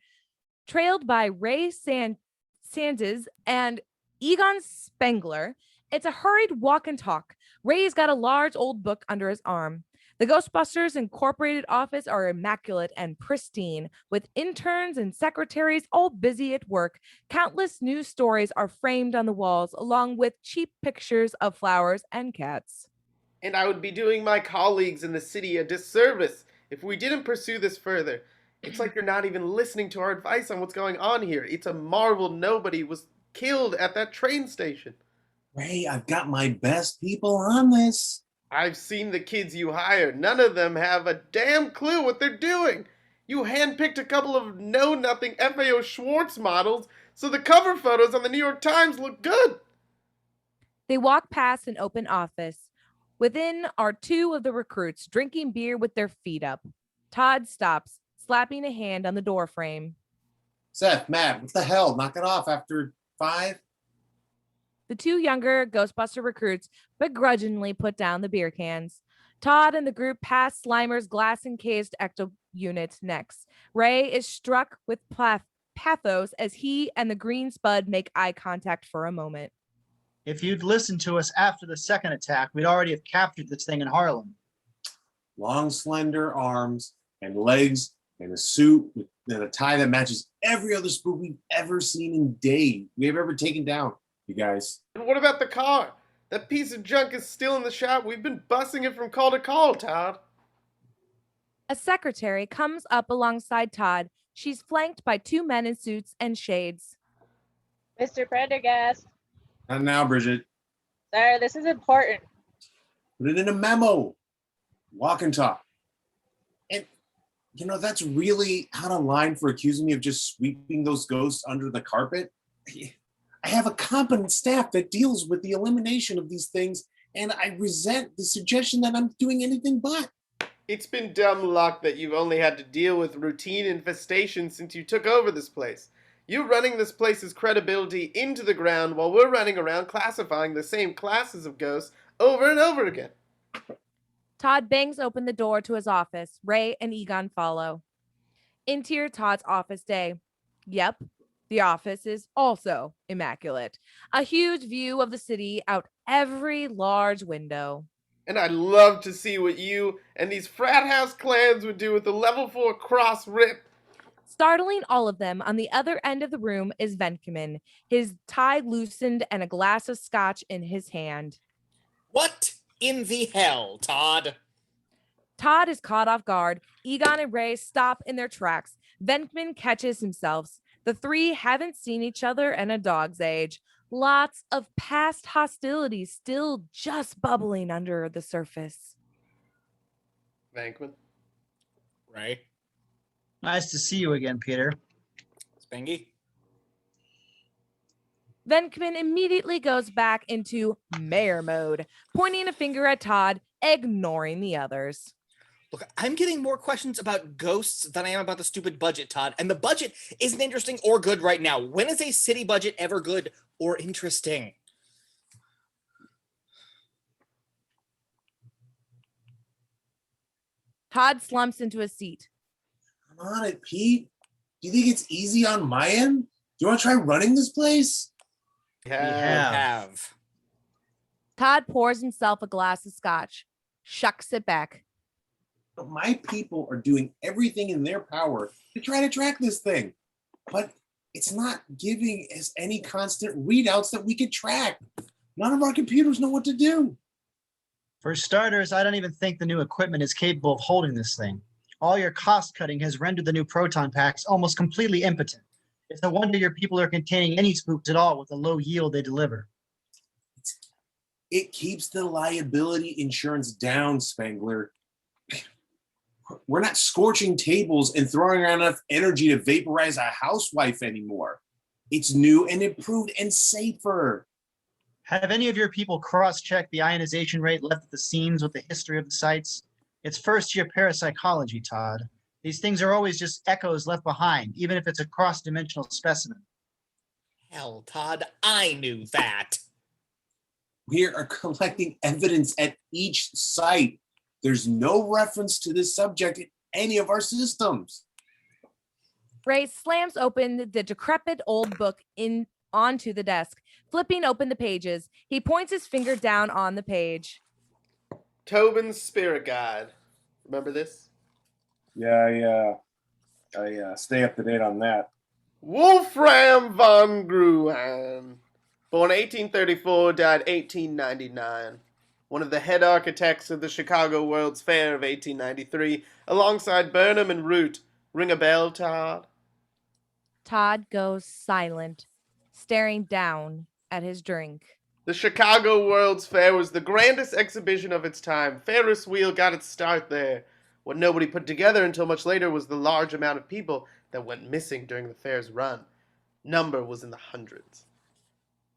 trailed by Ray Sanders and Egon Spengler. It's a hurried walk and talk. Ray's got a large old book under his arm. The Ghostbusters Incorporated office are immaculate and pristine, with interns and secretaries all busy at work. Countless news stories are framed on the walls, along with cheap pictures of flowers and cats. And I would be doing my colleagues in the city a disservice if we didn't pursue this further. It's like you're not even listening to our advice on what's going on here. It's a marvel nobody was killed at that train station. Ray, I've got my best people on this. I've seen the kids you hired. None of them have a damn clue what they're doing. You handpicked a couple of know-nothing FAO Schwartz models, so the cover photos on the New York Times look good. They walk past an open office. Within are 2 of the recruits drinking beer with their feet up. Todd stops, slapping a hand on the door frame. Seth, Matt, what the hell? Knock it off after 5? The 2 younger Ghostbuster recruits begrudgingly put down the beer cans. Todd and the group pass Slimer's glass-encased ecto unit next. Ray is struck with pathos as he and the green Spud make eye contact for a moment. If you'd listened to us after the second attack, we'd already have captured this thing in Harlem. Long, slender arms and legs and a suit and a tie that matches every other spook we've ever seen in days we've ever taken down, you guys. And what about the car? That piece of junk is still in the shop. We've been bussing it from call to call, Todd. A secretary comes up alongside Todd. She's flanked by 2 men in suits and shades. Mr. Prendaghast. Not now, Bridget. Sir, this is important. Put it in a memo. Walk and talk. And, that's really out of line for accusing me of just sweeping those ghosts under the carpet. I have a competent staff that deals with the elimination of these things, and I resent the suggestion that I'm doing anything but. It's been dumb luck that you've only had to deal with routine infestation since you took over this place. You're running this place's credibility into the ground while we're running around classifying the same classes of ghosts over and over again. Todd bangs open the door to his office. Ray and Egon follow. Interior Todd's office day. Yep, the office is also immaculate. A huge view of the city out every large window. And I'd love to see what you and these frat house clans would do with the level 4 cross rip. Startling all of them, on the other end of the room is Venkman, his tie loosened and a glass of scotch in his hand. What in the hell, Todd? Todd is caught off guard. Egon and Ray stop in their tracks. Venkman catches himself. The 3 haven't seen each other in a dog's age. Lots of past hostilities still just bubbling under the surface. Venkman. Ray. Nice to see you again, Peter. Spangy. Venkman immediately goes back into mayor mode, pointing a finger at Todd, ignoring the others. Look, I'm getting more questions about ghosts than I am about the stupid budget, Todd. And the budget isn't interesting or good right now. When is a city budget ever good or interesting? Todd slumps into a seat. Come on it, Pete. Do you think it's easy on my end? Do you want to try running this place? We Have. Todd pours himself a glass of scotch, shucks it back. My people are doing everything in their power to try to track this thing, but it's not giving us any constant readouts that we could track. None of our computers know what to do. For starters, I don't even think the new equipment is capable of holding this thing. All your cost cutting has rendered the new proton packs almost completely impotent. It's no wonder your people are containing any spooks at all with the low yield they deliver. It keeps the liability insurance down, Spangler. We're not scorching tables and throwing around enough energy to vaporize a housewife anymore. It's new and improved and safer. Have any of your people cross-checked the ionization rate left at the scenes with the history of the sites? It's first-year parapsychology, Todd. These things are always just echoes left behind, even if it's a cross-dimensional specimen. Hell, Todd, I knew that. We are collecting evidence at each site. There's no reference to this subject in any of our systems. Ray slams open the decrepit old book onto the desk, flipping open the pages. He points his finger down on the page. Tobin's Spirit Guide. Remember this? Yeah, I stay up to date on that. Wolfram von Gruhan. Born 1834, died 1899. One of the head architects of the Chicago World's Fair of 1893, alongside Burnham and Root. Ring a bell, Todd? Todd goes silent, staring down at his drink. The Chicago World's Fair was the grandest exhibition of its time. Ferris wheel got its start there. What nobody put together until much later was the large amount of people that went missing during the fair's run. Number was in the hundreds.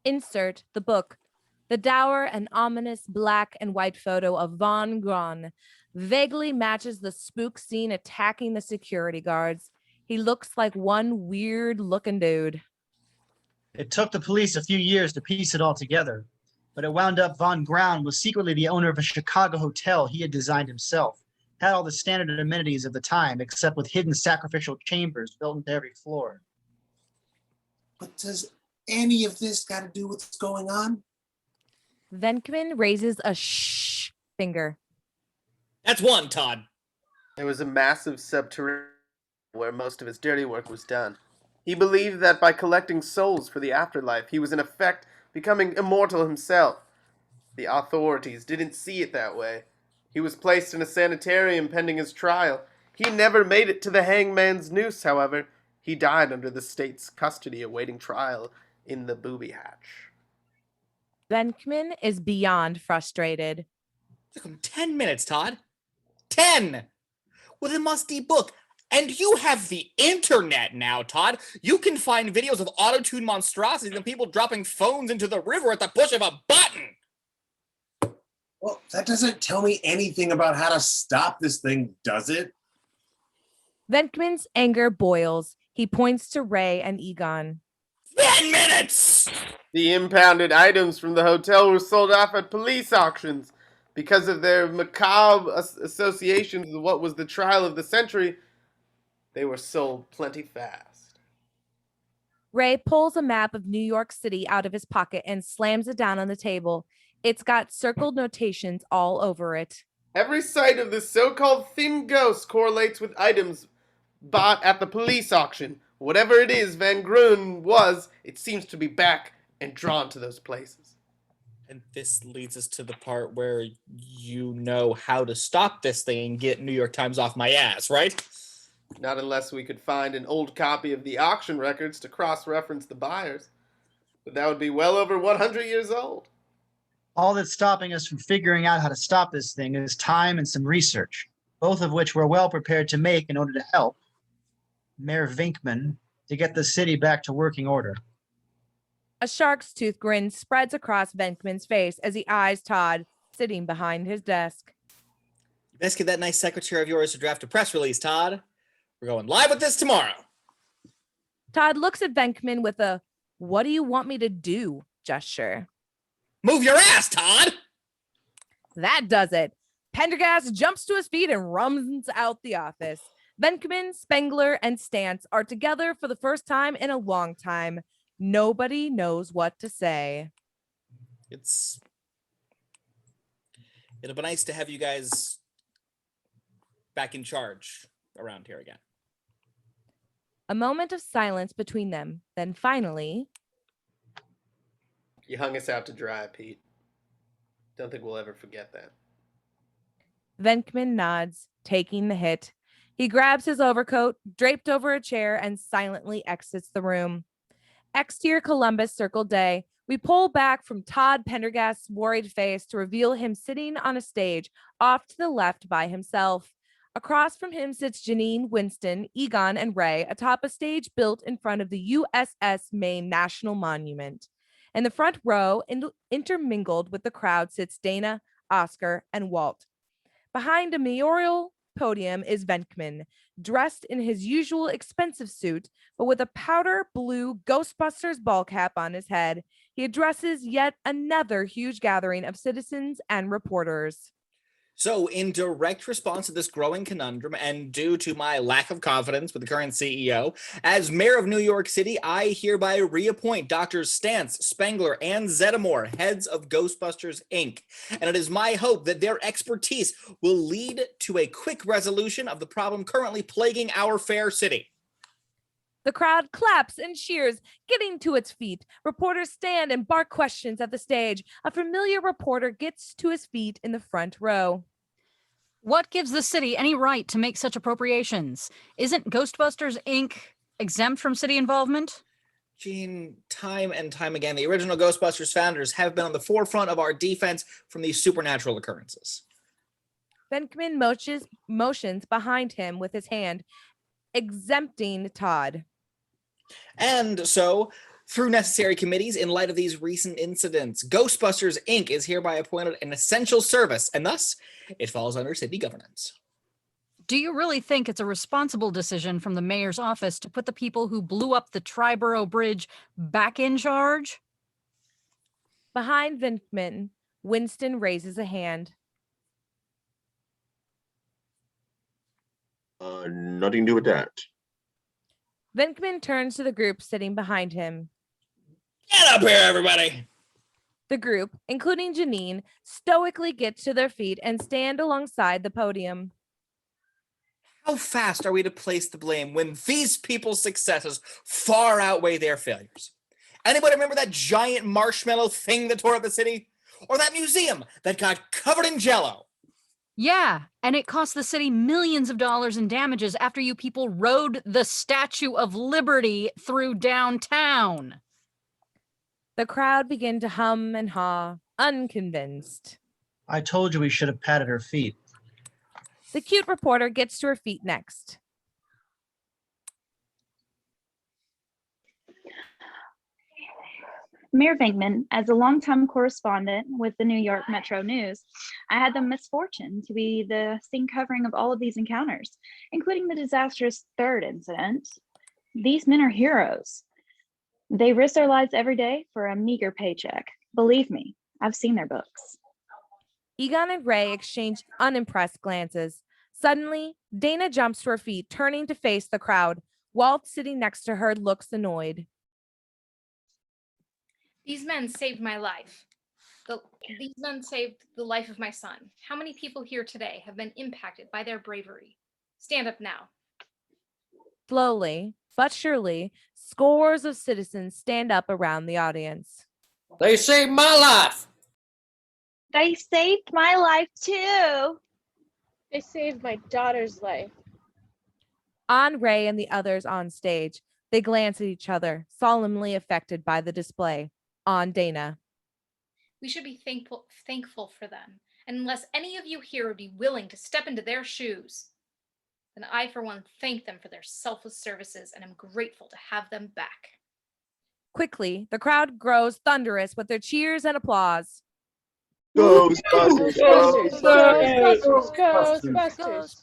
Insert the book. The dour and ominous black and white photo of Von Graun vaguely matches the spook scene attacking the security guards. He looks like one weird-looking dude. It took the police a few years to piece it all together, but it wound up Von Graun was secretly the owner of a Chicago hotel he had designed himself. Had all the standard amenities of the time, except with hidden sacrificial chambers built into every floor. But does any of this got to do with what's going on? Venkman raises a shh finger. That's one, Todd. There was a massive subterranean where most of his dirty work was done. He believed that by collecting souls for the afterlife, he was in effect becoming immortal himself. The authorities didn't see it that way. He was placed in a sanitarium pending his trial. He never made it to the hangman's noose, however. He died under the state's custody awaiting trial in the booby hatch. Venkman is beyond frustrated. It took him 10 minutes, Todd. 10! With a musty book. And you have the internet now, Todd. You can find videos of auto-tuned monstrosities and people dropping phones into the river at the push of a button. Well, that doesn't tell me anything about how to stop this thing, does it? Venkman's anger boils. He points to Ray and Egon. 10 minutes! The impounded items from the hotel were sold off at police auctions. Because of their macabre associations with what was the trial of the century, they were sold plenty fast. Ray pulls a map of New York City out of his pocket and slams it down on the table. It's got circled notations all over it. Every site of this so-called thin ghost correlates with items bought at the police auction. Whatever it is Van Gruen was, it seems to be back and drawn to those places. And this leads us to the part where you know how to stop this thing and get New York Times off my ass, right? Not unless we could find an old copy of the auction records to cross-reference the buyers. But that would be well over 100 years old. All that's stopping us from figuring out how to stop this thing is time and some research, both of which we're well prepared to make in order to help Mayor Venkman to get the city back to working order. A shark's tooth grin spreads across Venkman's face as he eyes Todd, sitting behind his desk. You best get that nice secretary of yours to draft a press release, Todd. We're going live with this tomorrow. Todd looks at Venkman with a, "What do you want me to do?" gesture. Move your ass, Todd! That does it. Prendaghast jumps to his feet and runs out the office. Venkman, Spengler, and Stantz are together for the first time in a long time. Nobody knows what to say. It'll be nice to have you guys back in charge around here again. A moment of silence between them. Then finally, You hung us out to dry, Pete. Don't think we'll ever forget that. Venkman nods, taking the hit. He grabs his overcoat, draped over a chair, and silently exits the room. Exterior Columbus Circle Day. We pull back from Todd Prendaghast's worried face to reveal him sitting on a stage off to the left by himself. Across from him sits Janine, Winston, Egon, and Ray atop a stage built in front of the USS Maine National Monument. In the front row, intermingled with the crowd, sits Dana, Oscar, and Walt. Behind a mayoral podium is Venkman, dressed in his usual expensive suit, but with a powder blue Ghostbusters ball cap on his head. He addresses yet another huge gathering of citizens and reporters. So, in direct response to this growing conundrum, and due to my lack of confidence with the current CEO, as mayor of New York City, I hereby reappoint Drs. Stantz, Spengler, and Zeddemore, heads of Ghostbusters, Inc. And it is my hope that their expertise will lead to a quick resolution of the problem currently plaguing our fair city. The crowd claps and cheers, getting to its feet. Reporters stand and bark questions at the stage. A familiar reporter gets to his feet in the front row. What gives the city any right to make such appropriations? Isn't Ghostbusters, Inc. exempt from city involvement? Gene, time and time again, the original Ghostbusters founders have been on the forefront of our defense from these supernatural occurrences. Venkman motions behind him with his hand, exempting Todd. And so, through necessary committees, in light of these recent incidents, Ghostbusters, Inc. is hereby appointed an essential service, and thus, it falls under city governance. Do you really think it's a responsible decision from the mayor's office to put the people who blew up the Triborough Bridge back in charge? Behind Venkman, Winston raises a hand. Nothing to do with that. Venkman turns to the group sitting behind him. Get up here, everybody! The group, including Janine, stoically get to their feet and stand alongside the podium. How fast are we to place the blame when these people's successes far outweigh their failures? Anybody remember that giant marshmallow thing that tore up the city? Or that museum that got covered in jello? Yeah, and it cost the city millions of dollars in damages after you people rode the Statue of Liberty through downtown. The crowd begin to hum and haw, unconvinced. I told you we should have patted her feet. The cute reporter gets to her feet next. Mayor Venkman, as a longtime correspondent with the New York Metro News, I had the misfortune to be the scene covering of all of these encounters, including the disastrous third incident. These men are heroes. They risk their lives every day for a meager paycheck. Believe me, I've seen their books. Egon and Ray exchange unimpressed glances. Suddenly, Dana jumps to her feet, turning to face the crowd. Walt, sitting next to her, looks annoyed. These men saved my life. These men saved the life of my son. How many people here today have been impacted by their bravery? Stand up now. Slowly, but surely, scores of citizens stand up around the audience. They saved my life. They saved my life too. They saved my daughter's life. On Ray and the others on stage, they glance at each other, solemnly affected by the display. On Dana. We should be thankful for them. And unless any of you here would be willing to step into their shoes, then I, for one, thank them for their selfless services and am grateful to have them back. Quickly, the crowd grows thunderous with their cheers and applause. Ghostbusters, Ghostbusters.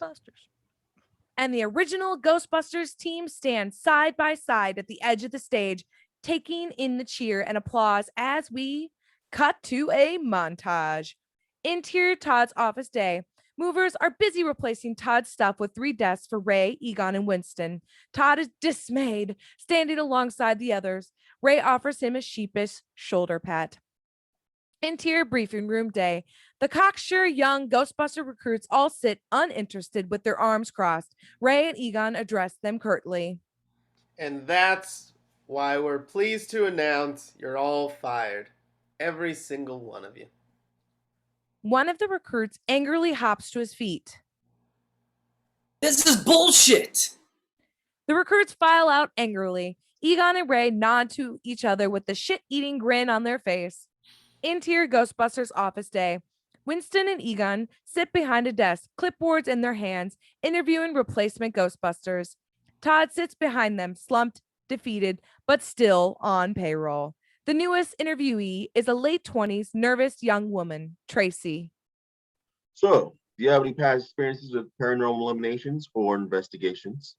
And the original Ghostbusters team stands side by side at the edge of the stage, taking in the cheer and applause as we cut to a montage. Interior Todd's office day. Movers are busy replacing Todd's stuff with 3 desks for Ray, Egon, and Winston. Todd is dismayed, standing alongside the others. Ray offers him a sheepish shoulder pat. Interior briefing room day. The cocksure young Ghostbuster recruits all sit uninterested with their arms crossed. Ray and Egon address them curtly. And that's why we're pleased to announce you're all fired. Every single one of you. One of the recruits angrily hops to his feet. This is bullshit! The recruits file out angrily. Egon and Ray nod to each other with the shit-eating grin on their face. Interior Ghostbusters office day. Winston and Egon sit behind a desk, clipboards in their hands, interviewing replacement Ghostbusters. Todd sits behind them, slumped, defeated, but still on payroll. The newest interviewee is a late 20s, nervous young woman, Tracy. So, do you have any past experiences with paranormal eliminations or investigations?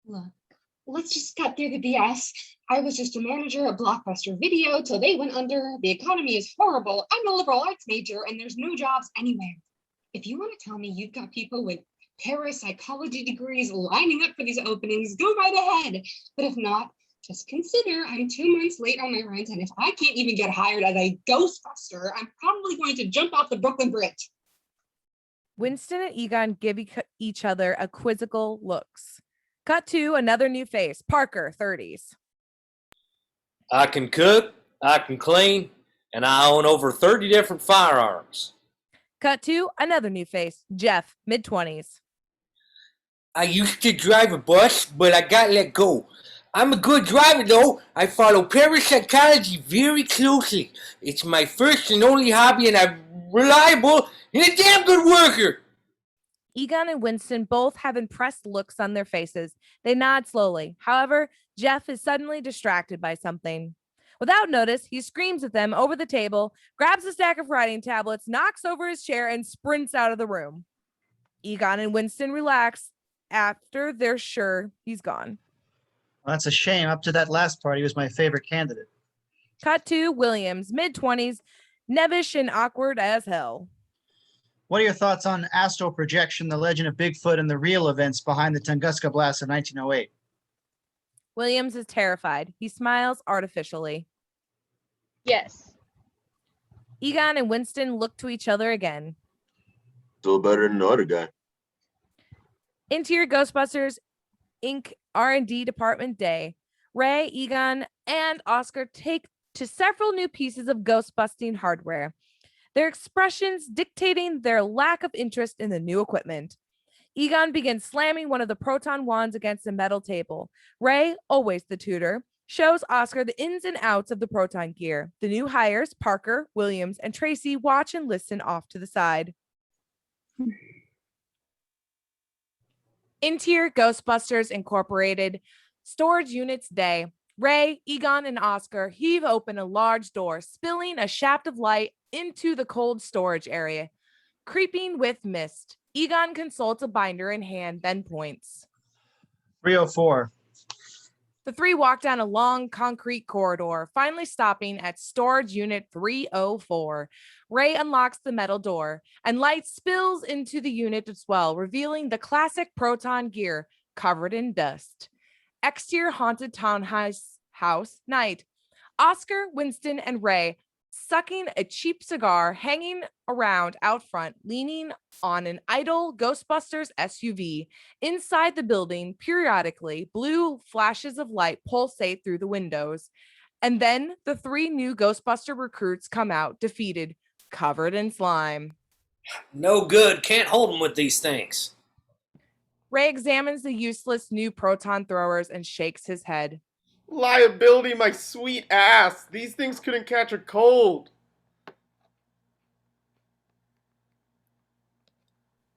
Look, let's just cut through the BS. I was just a manager at Blockbuster Video till they went under. The economy is horrible. I'm a liberal arts major and there's no jobs anywhere. If you want to tell me you've got people with parapsychology degrees lining up for these openings, go right ahead. But if not, just consider I'm 2 months late on my rent, and if I can't even get hired as a Ghostbuster, I'm probably going to jump off the Brooklyn Bridge. Winston and Egon give each other a quizzical looks. Cut to another new face, Parker, 30s. I can cook, I can clean, and I own over 30 different firearms. Cut to another new face, Jeff, mid-20s. I used to drive a bus, but I got let go. I'm a good driver, though. I follow parapsychology very closely. It's my first and only hobby, and I'm reliable and a damn good worker. Egon and Winston both have impressed looks on their faces. They nod slowly. However, Jeff is suddenly distracted by something. Without notice, he screams at them over the table, grabs a stack of writing tablets, knocks over his chair, and sprints out of the room. Egon and Winston relax after they're sure he's gone. Well, that's a shame. Up to that last part, he was my favorite candidate. Cut to Williams, mid-20s, nebbish and awkward as hell. What are your thoughts on astral projection, the legend of Bigfoot, and the real events behind the Tunguska blast of 1908? Williams is terrified. He smiles artificially. Yes. Egon and Winston look to each other again. Still better than the other guy. Interior Ghostbusters Inc. R&D Department Day. Ray, Egon, and Oscar take to several new pieces of ghost-busting hardware, their expressions dictating their lack of interest in the new equipment. Egon begins slamming one of the proton wands against the metal table. Ray, always the tutor, shows Oscar the ins and outs of the proton gear. The new hires, Parker, Williams, and Tracy, watch and listen off to the side. Interior Ghostbusters Incorporated Storage Units Day. Ray, Egon, and Oscar heave open a large door, spilling a shaft of light into the cold storage area. Creeping with mist, Egon consults a binder in hand, then points. 304. The three walk down a long concrete corridor, finally stopping at storage unit 304. Ray unlocks the metal door, and light spills into the unit as well, revealing the classic proton gear covered in dust. Exterior haunted townhouse night. Oscar, Winston, and Ray sucking a cheap cigar, hanging around out front, leaning on an idle Ghostbusters SUV. Inside the building, periodically, blue flashes of light pulsate through the windows. And then the three new Ghostbuster recruits come out, defeated, covered in slime. No good. Can't hold them with these things. Ray examines the useless new proton throwers and shakes his head. Liability, my sweet ass. These things couldn't catch a cold.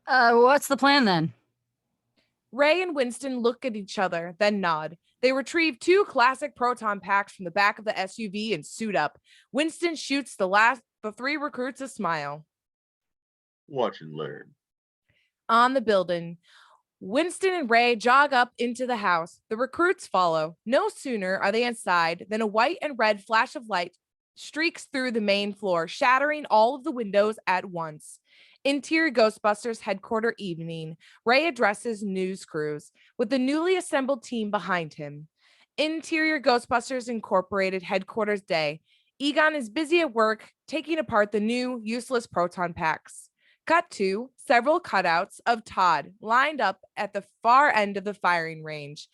What's the plan then? Ray and Winston look at each other, then nod. They retrieve 2 classic proton packs from the back of the SUV and suit up. Winston shoots the 3 recruits a smile. Watch and learn. On the building, Winston and Ray jog up into the house. The recruits follow. No sooner are they inside than a white and red flash of light streaks through the main floor, shattering all of the windows at once. Interior Ghostbusters headquarters evening. Ray addresses news crews with the newly assembled team behind him. Interior Ghostbusters Incorporated headquarters day. Egon is busy at work taking apart the new useless proton packs. Cut to several cutouts of Todd lined up at the far end of the firing range.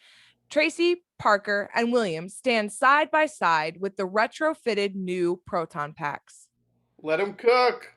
Tracy, Parker, and William stand side by side with the retrofitted new proton packs. Let him cook.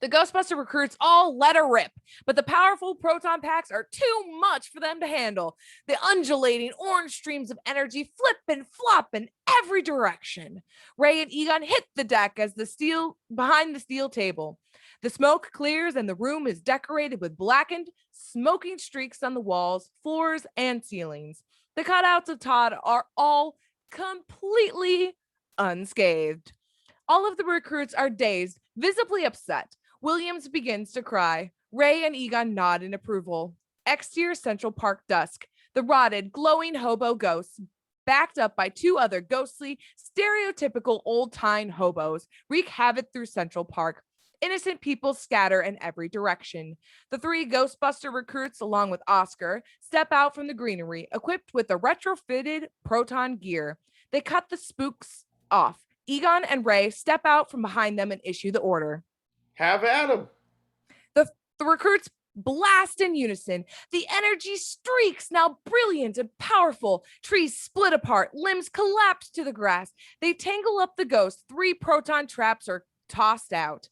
The Ghostbuster recruits all let her rip, but the powerful proton packs are too much for them to handle. The undulating orange streams of energy flip and flop in every direction. Ray and Egon hit the deck as behind the steel table. The smoke clears and the room is decorated with blackened, smoking streaks on the walls, floors, and ceilings. The cutouts of Todd are all completely unscathed. All of the recruits are dazed, visibly upset. Williams begins to cry. Ray and Egon nod in approval. Exterior Central Park dusk. The rotted, glowing hobo ghosts, backed up by 2 other ghostly, stereotypical old-time hobos, wreak havoc through Central Park. Innocent people scatter in every direction. The 3 Ghostbuster recruits, along with Oscar, step out from the greenery, equipped with the retrofitted proton gear. They cut the spooks off. Egon and Ray step out from behind them and issue the order. Have at him. The recruits blast in unison. The energy streaks, now brilliant and powerful. Trees split apart, limbs collapse to the grass. They tangle up the ghosts. 3 proton traps are tossed out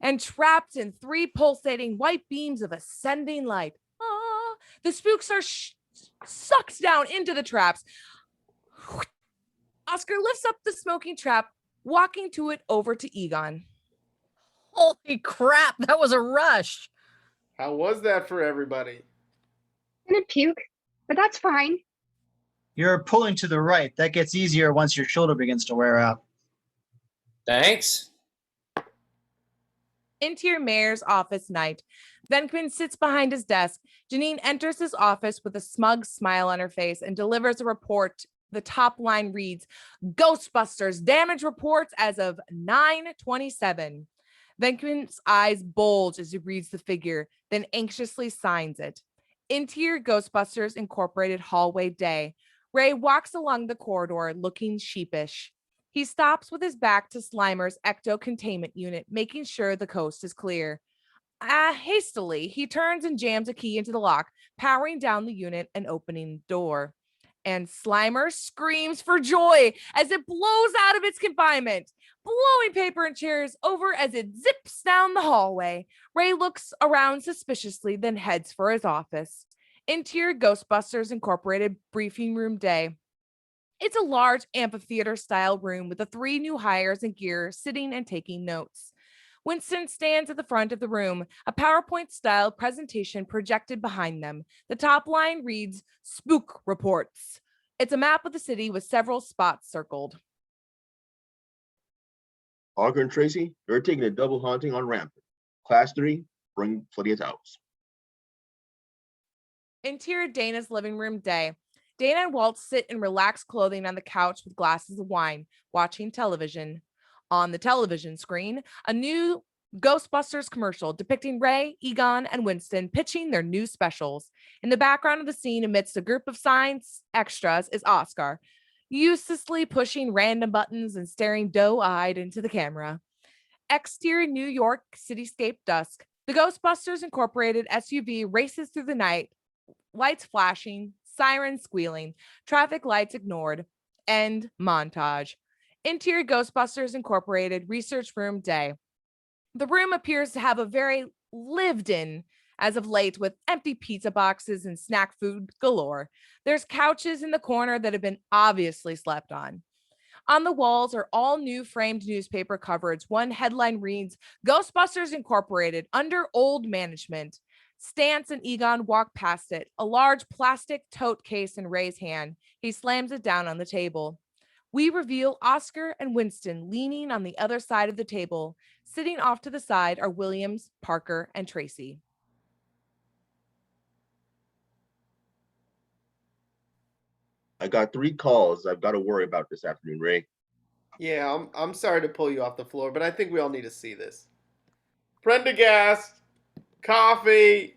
and trapped in 3 pulsating white beams of ascending light. The spooks are sucked down into the traps. Oscar lifts up the smoking trap, walking to it over to Egon. Holy crap, that was a rush. How was that for everybody? I'm gonna puke, but that's fine. You're pulling to the right. That gets easier once your shoulder begins to wear out. Thanks. Interior Mayor's office night. Venkman sits behind his desk. Janine enters his office with a smug smile on her face and delivers a report. The top line reads, Ghostbusters damage reports as of 9/27. Venkman's eyes bulge as he reads the figure, then anxiously signs it. Interior Ghostbusters Incorporated hallway day. Ray walks along the corridor looking sheepish. He stops with his back to Slimer's ecto containment unit, making sure the coast is clear. Hastily, he turns and jams a key into the lock, powering down the unit and opening the door. And Slimer screams for joy as it blows out of its confinement, blowing paper and chairs over as it zips down the hallway. Ray looks around suspiciously, then heads for his office. Interior Ghostbusters Incorporated briefing room day. It's a large amphitheater-style room with the 3 new hires and gear sitting and taking notes. Winston stands at the front of the room, a PowerPoint-style presentation projected behind them. The top line reads, Spook Reports. It's a map of the city with several spots circled. Parker and Tracy, you're taking a double haunting on Rampant. Class 3, bring plenty of towels. Interior Dana's living room day. Dana and Walt sit in relaxed clothing on the couch with glasses of wine, watching television. On the television screen, a new Ghostbusters commercial depicting Ray, Egon, and Winston pitching their new specials. In the background of the scene, amidst a group of science extras, is Oscar, uselessly pushing random buttons and staring doe-eyed into the camera. Exterior New York cityscape dusk. The Ghostbusters Incorporated SUV races through the night, lights flashing, sirens squealing, traffic lights ignored. End montage. Interior Ghostbusters Incorporated research room day. The room appears to have a very lived in as of late, with empty pizza boxes and snack food galore. There's couches in the corner that have been obviously slept on. On the walls are all new framed newspaper coverage. One headline reads, Ghostbusters Incorporated under old management. Stantz and Egon walk past it, a large plastic tote case in Ray's hand. He slams it down on the table. We reveal Oscar and Winston leaning on the other side of the table. Sitting off to the side are Williams, Parker, and Tracy. I got 3 calls I've got to worry about this afternoon, Ray. Yeah, I'm sorry to pull you off the floor, but I think we all need to see this. Prendaghast, coffee.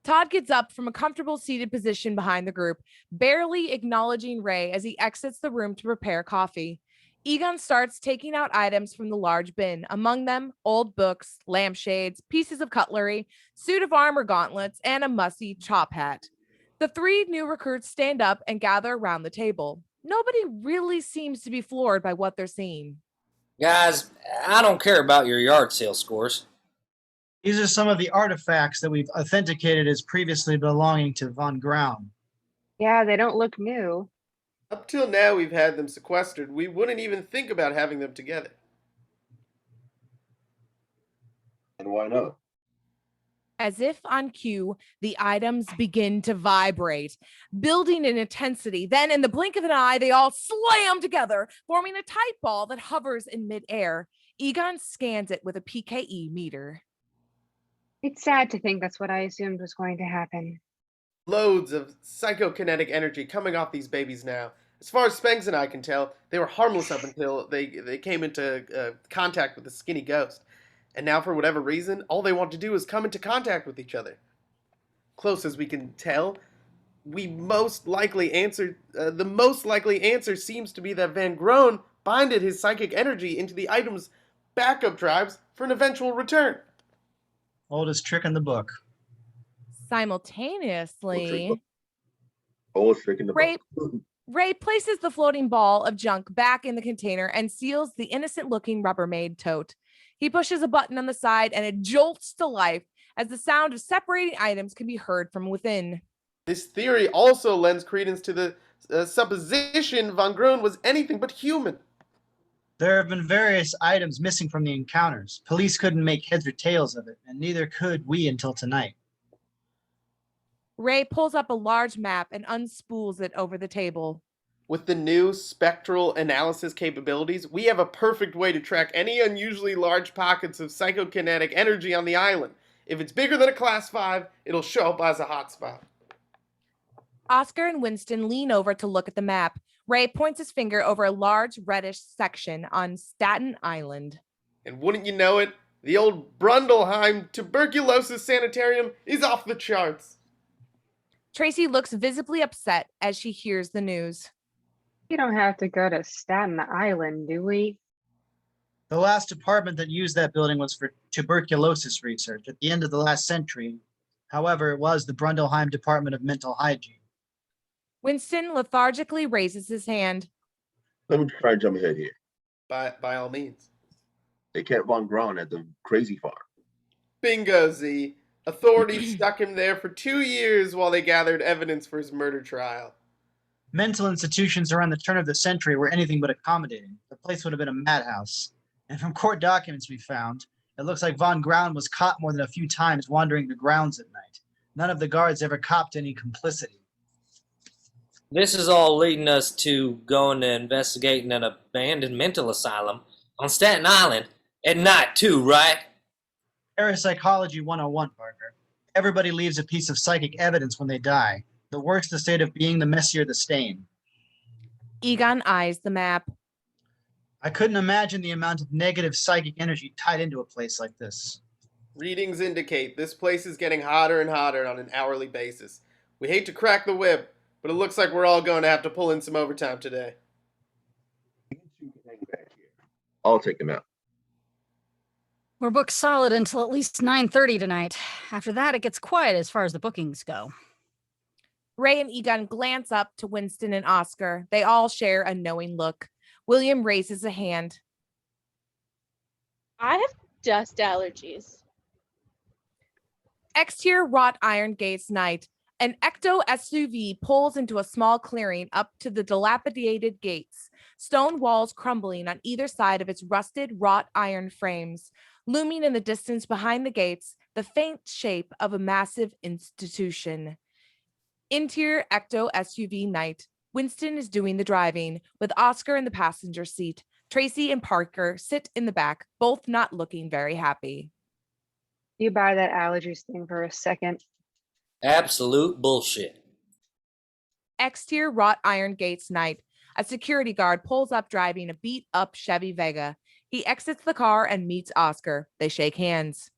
Todd gets up from a comfortable seated position behind the group, barely acknowledging Ray as he exits the room to prepare coffee. Egon starts taking out items from the large bin, among them old books, lampshades, pieces of cutlery, suit of armor gauntlets, and a musty chop hat. The 3 new recruits stand up and gather around the table. Nobody really seems to be floored by what they're seeing. Guys, I don't care about your yard sale scores. These are some of the artifacts that we've authenticated as previously belonging to von Graun. Yeah, they don't look new. Up till now, we've had them sequestered. We wouldn't even think about having them together. And why not? As if on cue, the items begin to vibrate, building in intensity. Then, in the blink of an eye, they all slam together, forming a tight ball that hovers in midair. Egon scans it with a PKE meter. It's sad to think that's what I assumed was going to happen. Loads of psychokinetic energy coming off these babies now. As far as Spengs and I can tell, they were harmless up until they came into contact with the skinny ghost. And now, for whatever reason, all they want to do is come into contact with each other. Close as we can tell, the most likely answer seems to be that Van Graun binded his psychic energy into the item's backup drives for an eventual return. Oldest trick in the book. Simultaneously, Oldest trick in the book. Ray places the floating ball of junk back in the container and seals the innocent-looking Rubbermaid tote. He pushes a button on the side and it jolts to life as the sound of separating items can be heard from within. This theory also lends credence to the supposition Von Graun was anything but human. There have been various items missing from the encounters. Police couldn't make heads or tails of it, and neither could we until tonight. Ray pulls up a large map and unspools it over the table. With the new spectral analysis capabilities, we have a perfect way to track any unusually large pockets of psychokinetic energy on the island. If it's bigger than a Class 5, it'll show up as a hotspot. Oscar and Winston lean over to look at the map. Ray points his finger over a large reddish section on Staten Island. And wouldn't you know it, the old Brundleheim tuberculosis sanitarium is off the charts. Tracy looks visibly upset as she hears the news. You don't have to go to Staten Island, do we? The last department that used that building was for tuberculosis research at the end of the last century. However, it was the Brundleheim Department of Mental Hygiene. Winston lethargically raises his hand. Let me try and jump ahead here. By all means. They kept Von Graun at the crazy farm. Bingo, Z. Authorities stuck him there for 2 years while they gathered evidence for his murder trial. Mental institutions around the turn of the century were anything but accommodating. The place would have been a madhouse. And from court documents we found, it looks like Von Graun was caught more than a few times wandering the grounds at night. None of the guards ever copped any complicity. This is all leading us to going to investigating an abandoned mental asylum on Staten Island at night too, right? Parapsychology 101, Parker. Everybody leaves a piece of psychic evidence when they die. The worse the state of being, the messier the stain. Egon eyes the map. I couldn't imagine the amount of negative psychic energy tied into a place like this. Readings indicate this place is getting hotter and hotter on an hourly basis. We hate to crack the whip, but it looks like we're all going to have to pull in some overtime today. I'll take them out. We're booked solid until at least 9:30 tonight. After that, it gets quiet as far as the bookings go. Ray and Egon glance up to Winston and Oscar. They all share a knowing look. William raises a hand. I have dust allergies. Exterior wrought iron gates night. An Ecto SUV pulls into a small clearing up to the dilapidated gates. Stone walls crumbling on either side of its rusted wrought iron frames. Looming in the distance behind the gates, the faint shape of a massive institution. Interior Ecto SUV night. Winston is doing the driving, with Oscar in the passenger seat. Tracy and Parker sit in the back, both not looking very happy. You buy that allergies thing for a second. Absolute bullshit. Exterior wrought iron gates night. A security guard pulls up driving a beat-up Chevy Vega. He exits the car and meets Oscar. They shake hands.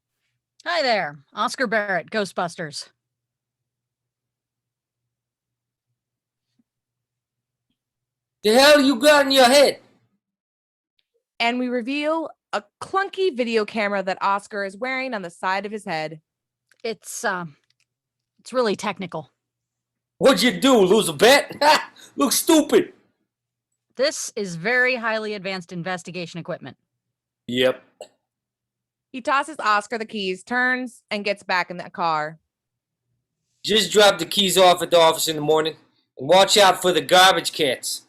Hi there, Oscar Barrett, Ghostbusters. The hell you got in your head? And we reveal a clunky video camera that Oscar is wearing on the side of his head. It's really technical. What'd you do, lose a bet? Ha! Look stupid. This is very highly advanced investigation equipment. Yep. He tosses Oscar the keys, turns, and gets back in the car. Just drop the keys off at the office in the morning and watch out for the garbage cats.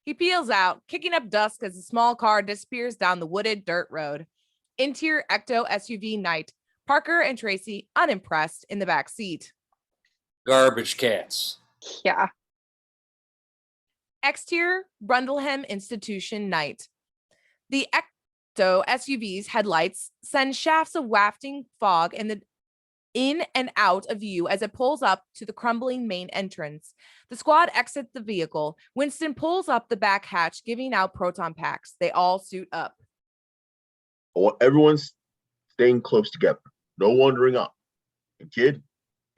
He peels out, kicking up dust as the small car disappears down the wooded dirt road. Interior Ecto SUV night. Parker and Tracy, unimpressed, in the back seat. Garbage cats. Yeah. Exterior Brundleham Institution night. The Ecto SUV's headlights send shafts of wafting fog in and out of view as it pulls up to the crumbling main entrance. The squad exits the vehicle. Winston pulls up the back hatch, giving out proton packs. They all suit up. I want everyone staying close together. No wandering off. And kid,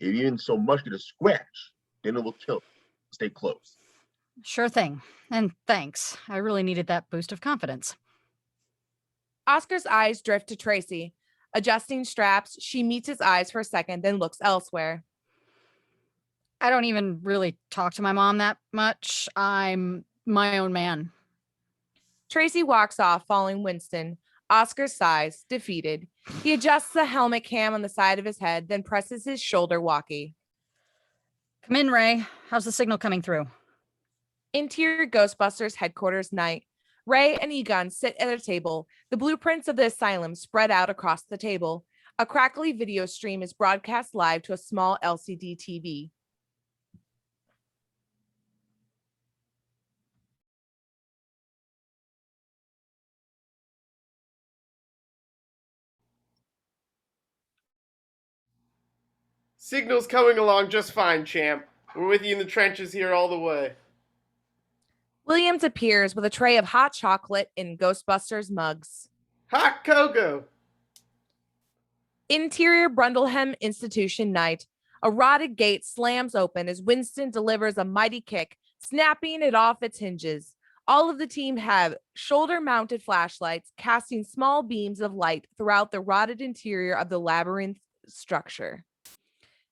if you even so much get a scratch, then it will kill you. Stay close. Sure thing. And thanks. I really needed that boost of confidence. Oscar's eyes drift to Tracy. Adjusting straps, she meets his eyes for a second, then looks elsewhere. I don't even really talk to my mom that much. I'm my own man. Tracy walks off, following Winston. Oscar sighs, defeated. He adjusts the helmet cam on the side of his head, then presses his shoulder walkie. Come in, Ray. How's the signal coming through? Interior Ghostbusters headquarters night. Ray and Egon sit at a table. The blueprints of the asylum spread out across the table. A crackly video stream is broadcast live to a small LCD TV. Signal's coming along just fine, champ. We're with you in the trenches here all the way. Williams appears with a tray of hot chocolate in Ghostbusters mugs. Hot cocoa! Interior Brundleham Institution night. A rotted gate slams open as Winston delivers a mighty kick, snapping it off its hinges. All of the team have shoulder-mounted flashlights, casting small beams of light throughout the rotted interior of the labyrinth structure.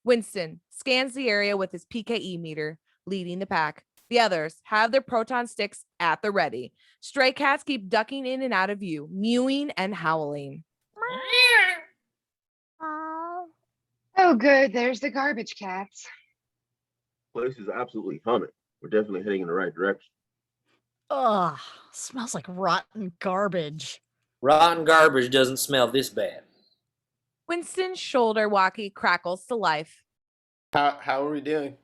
Winston scans the area with his PKE meter, leading the pack. The others have their proton sticks at the ready. Stray cats keep ducking in and out of view, mewing and howling. Oh, good. There's the garbage cats. Place is absolutely humming. We're definitely heading in the right direction. Ugh, smells like rotten garbage. Rotten garbage doesn't smell this bad. Winston's shoulder walkie crackles to life. How are we doing?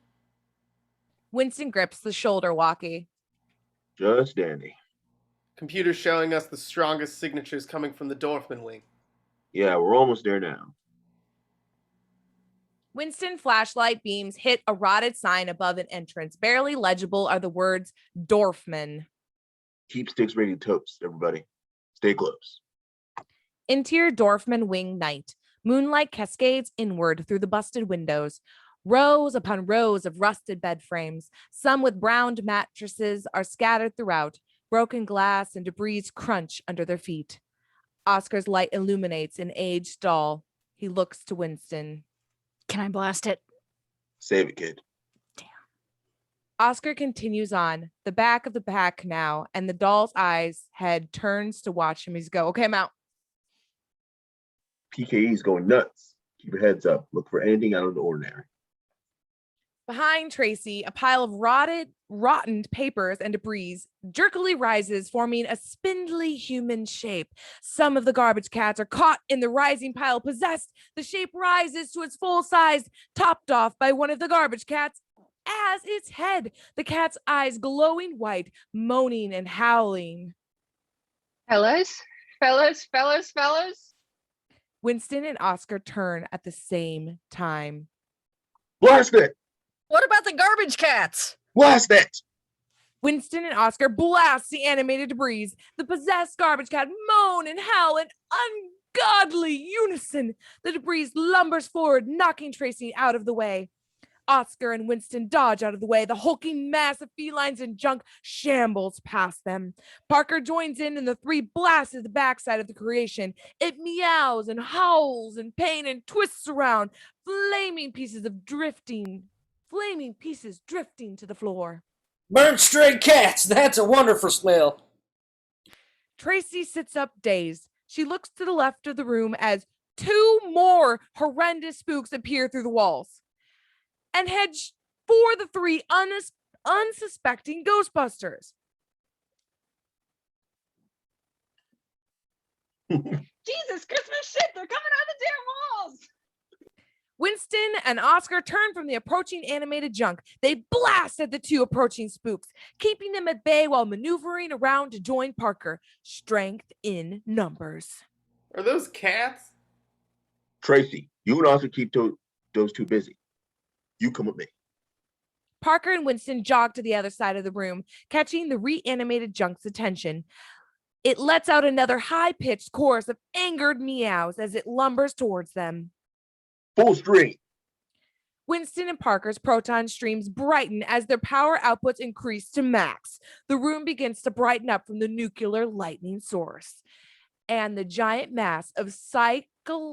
Winston grips the shoulder walkie. Just dandy. Computer's showing us the strongest signatures coming from the Dorfman wing. Yeah, we're almost there now. Winston flashlight beams hit a rotted sign above an entrance. Barely legible are the words Dorfman. Keep sticks ready to toast, everybody. Stay close. Interior Dorfman wing night. Moonlight cascades inward through the busted windows. Rows upon rows of rusted bed frames, some with browned mattresses, are scattered throughout. Broken glass and debris crunch under their feet. Oscar's light illuminates an aged doll. He looks to Winston. Can I blast it? Save it, kid. Oscar continues on, the back of the pack now, and the doll's head turns to watch him. He's go, okay, I'm out. PKE's going nuts. Keep your heads up. Look for anything out of the ordinary. Behind Tracy, a pile of rotted rotten papers and debris jerkily rises, forming a spindly human shape. Some of the garbage cats are caught in the rising pile, possessed. The shape rises to its full size, topped off by one of the garbage cats as its head. The cat's eyes glowing white, moaning and howling. Fellas. Winston and Oscar turn at the same time. Blast it! What about the garbage cats? Blast it! Winston and Oscar blast the animated debris. The possessed garbage cat moan and howl in ungodly unison. The debris lumbers forward, knocking Tracy out of the way. Oscar and Winston dodge out of the way. The hulking mass of felines and junk shambles past them. Parker joins in, and the three blast at the backside of the creation. It meows and howls in pain and twists around, flaming pieces drifting to the floor. Burnt stray cats, that's a wonderful smell. Tracy sits up dazed. She looks to the left of the room as two more horrendous spooks appear through the walls and head for the three unsuspecting Ghostbusters. Jesus, Christmas shit, they're coming out of the damn walls. Winston and Oscar turn from the approaching animated junk. They blast at the two approaching spooks, keeping them at bay while maneuvering around to join Parker. Strength in numbers. Are those cats? Tracy, you and Oscar keep those two busy. You come with me. Parker and Winston jog to the other side of the room, catching the reanimated junk's attention. It lets out another high-pitched chorus of angered meows as it lumbers towards them. Full stream. Winston and Parker's proton streams brighten as their power outputs increase to max. The room begins to brighten up from the nuclear lightning source. And the giant mass of cyclically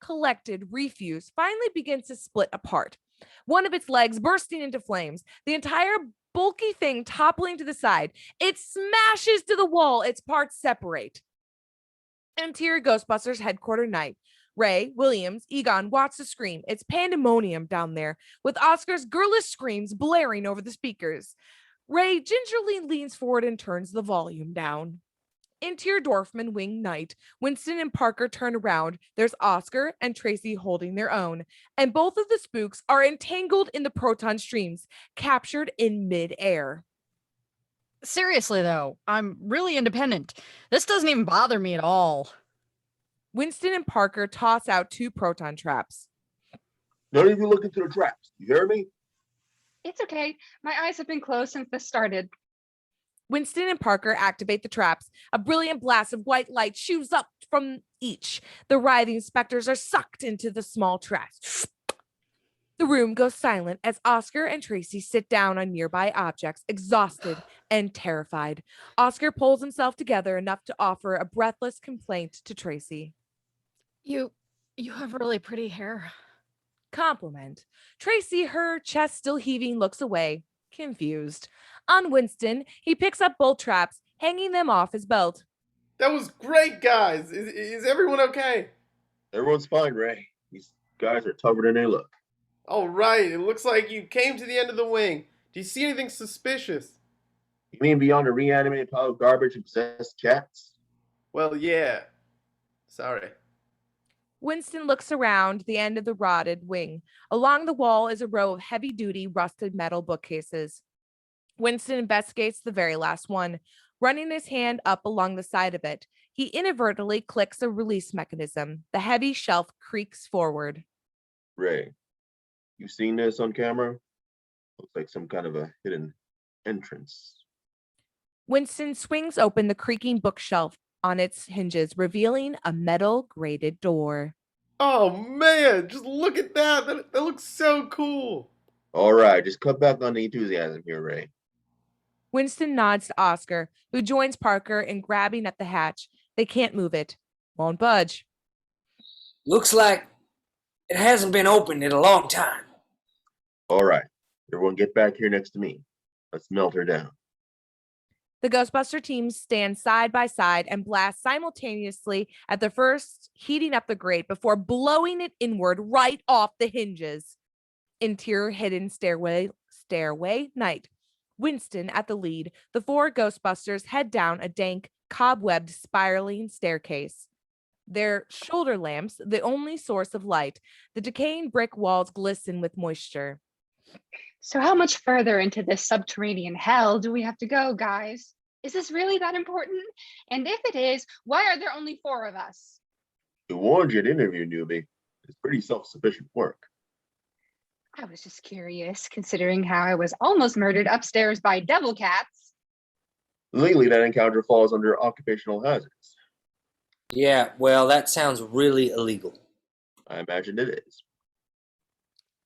collected refuse finally begins to split apart. One of its legs bursting into flames, the entire bulky thing toppling to the side. It smashes to the wall, its parts separate. Interior Ghostbusters headquarter night. Ray, Williams, Egon watch the scream. It's pandemonium down there, with Oscar's girlish screams blaring over the speakers. Ray gingerly leans forward and turns the volume down. Interior Dorfman wing night. Winston and Parker turn around. There's Oscar and Tracy holding their own, and both of the spooks are entangled in the proton streams, captured in mid-air. Seriously, though, I'm really independent. This doesn't even bother me at all. Winston and Parker toss out two proton traps. None of you look into the traps. You hear me? It's okay. My eyes have been closed since this started. Winston and Parker activate the traps. A brilliant blast of white light shoots up from each. The writhing specters are sucked into the small traps. The room goes silent as Oscar and Tracy sit down on nearby objects, exhausted and terrified. Oscar pulls himself together enough to offer a breathless complaint to Tracy. You have really pretty hair. Compliment. Tracy, her chest still heaving, looks away, confused. On Winston, he picks up both traps, hanging them off his belt. That was great, guys. Is everyone okay? Everyone's fine, Ray. These guys are tougher than they look. All right. It looks like you came to the end of the wing. Do you see anything suspicious? You mean beyond a reanimated pile of garbage and possessed cats? Well, yeah. Sorry. Winston looks around the end of the rotted wing. Along the wall is a row of heavy-duty rusted metal bookcases. Winston investigates the very last one. Running his hand up along the side of it, he inadvertently clicks a release mechanism. The heavy shelf creaks forward. Ray, you seen this on camera? Looks like some kind of a hidden entrance. Winston swings open the creaking bookshelf on its hinges, revealing a metal grated door. Oh, man. Just look at that. That looks so cool. All right, just cut back on the enthusiasm here, Ray. Winston nods to Oscar, who joins Parker in grabbing at the hatch. They can't move it. Won't budge. Looks like it hasn't been opened in a long time. All right, everyone get back here next to me. Let's melt her down. The Ghostbuster teams stand side by side and blast simultaneously at the first, heating up the grate before blowing it inward right off the hinges. Interior hidden stairway night. Winston at the lead, the four Ghostbusters head down a dank, cobwebbed, spiraling staircase. Their shoulder lamps, the only source of light. The decaying brick walls glisten with moisture. So how much further into this subterranean hell do we have to go, guys? Is this really that important? And if it is, why are there only 4 of us? We warned you to interview, newbie. It's pretty self-sufficient work. I was just curious, considering how I was almost murdered upstairs by devil cats. Legally, that encounter falls under occupational hazards. Yeah, well, that sounds really illegal. I imagine it is.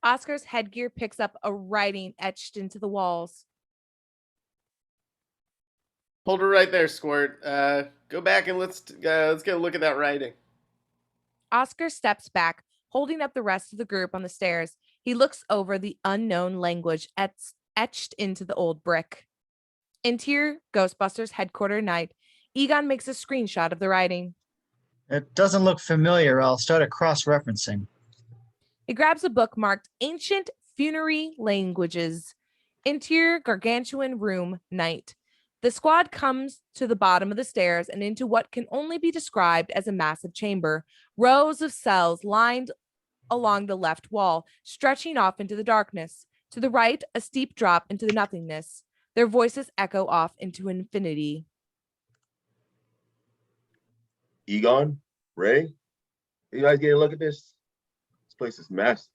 Oscar's headgear picks up a writing etched into the walls. Hold her right there, Squirt. Go back and let's get a look at that writing. Oscar steps back, holding up the rest of the group on the stairs. He looks over the unknown language etched into the old brick. Interior Ghostbusters headquarters night. Egon makes a screenshot of the writing. It doesn't look familiar. I'll start cross-referencing. He grabs a book marked Ancient Funerary Languages. Interior gargantuan room night. The squad comes to the bottom of the stairs and into what can only be described as a massive chamber. Rows of cells lined along the left wall, stretching off into the darkness. To the right, a steep drop into the nothingness. Their voices echo off into infinity. Egon, Ray, you guys get a look at this? This place is massive.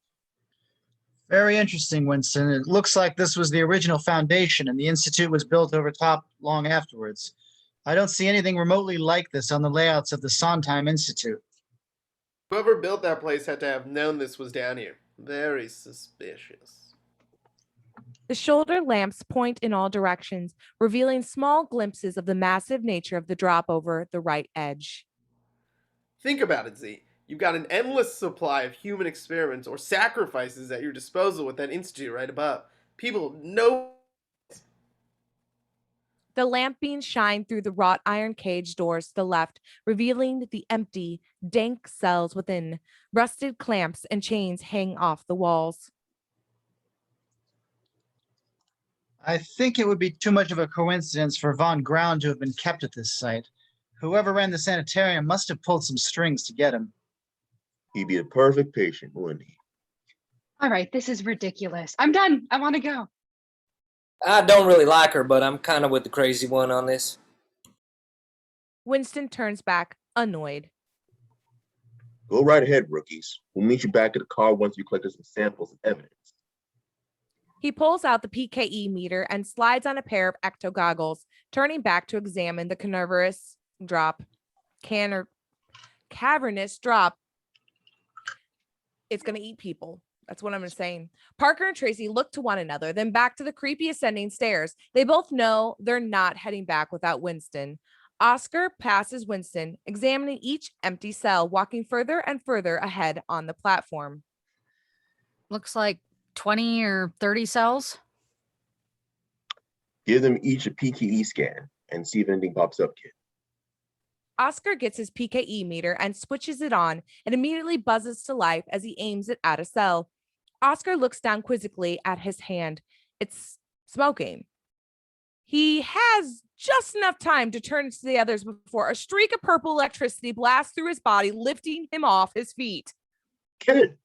Very interesting, Winston. It looks like this was the original foundation and the Institute was built over top long afterwards. I don't see anything remotely like this on the layouts of the Sondheim Institute. Whoever built that place had to have known this was down here. Very suspicious. The shoulder lamps point in all directions, revealing small glimpses of the massive nature of the drop over the right edge. Think about it, Z. You've got an endless supply of human experiments or sacrifices at your disposal with that institute right above. People know. The lamp beams shine through the wrought iron cage doors to the left, revealing the empty, dank cells within. Rusted clamps and chains hang off the walls. I think it would be too much of a coincidence for Von Graun to have been kept at this site. Whoever ran the sanitarium must have pulled some strings to get him. He'd be a perfect patient, wouldn't he? All right, this is ridiculous. I'm done. I want to go. I don't really like her, but I'm kind of with the crazy one on this. Winston turns back, annoyed. Go right ahead, rookies. We'll meet you back at the car once you collected some samples and evidence. He pulls out the PKE meter and slides on a pair of ecto goggles, turning back to examine the cavernous drop. It's going to eat people. That's what I'm saying. Parker and Tracy look to one another, then back to the creepy ascending stairs. They both know they're not heading back without Winston. Oscar passes Winston, examining each empty cell, walking further and further ahead on the platform. Looks like 20 or 30 cells. Give them each a PKE scan and see if anything pops up, kid. Oscar gets his PKE meter and switches it on and immediately buzzes to life as he aims it at a cell. Oscar looks down quizzically at his hand. It's smoking. He has just enough time to turn to the others before a streak of purple electricity blasts through his body, lifting him off his feet. Kid!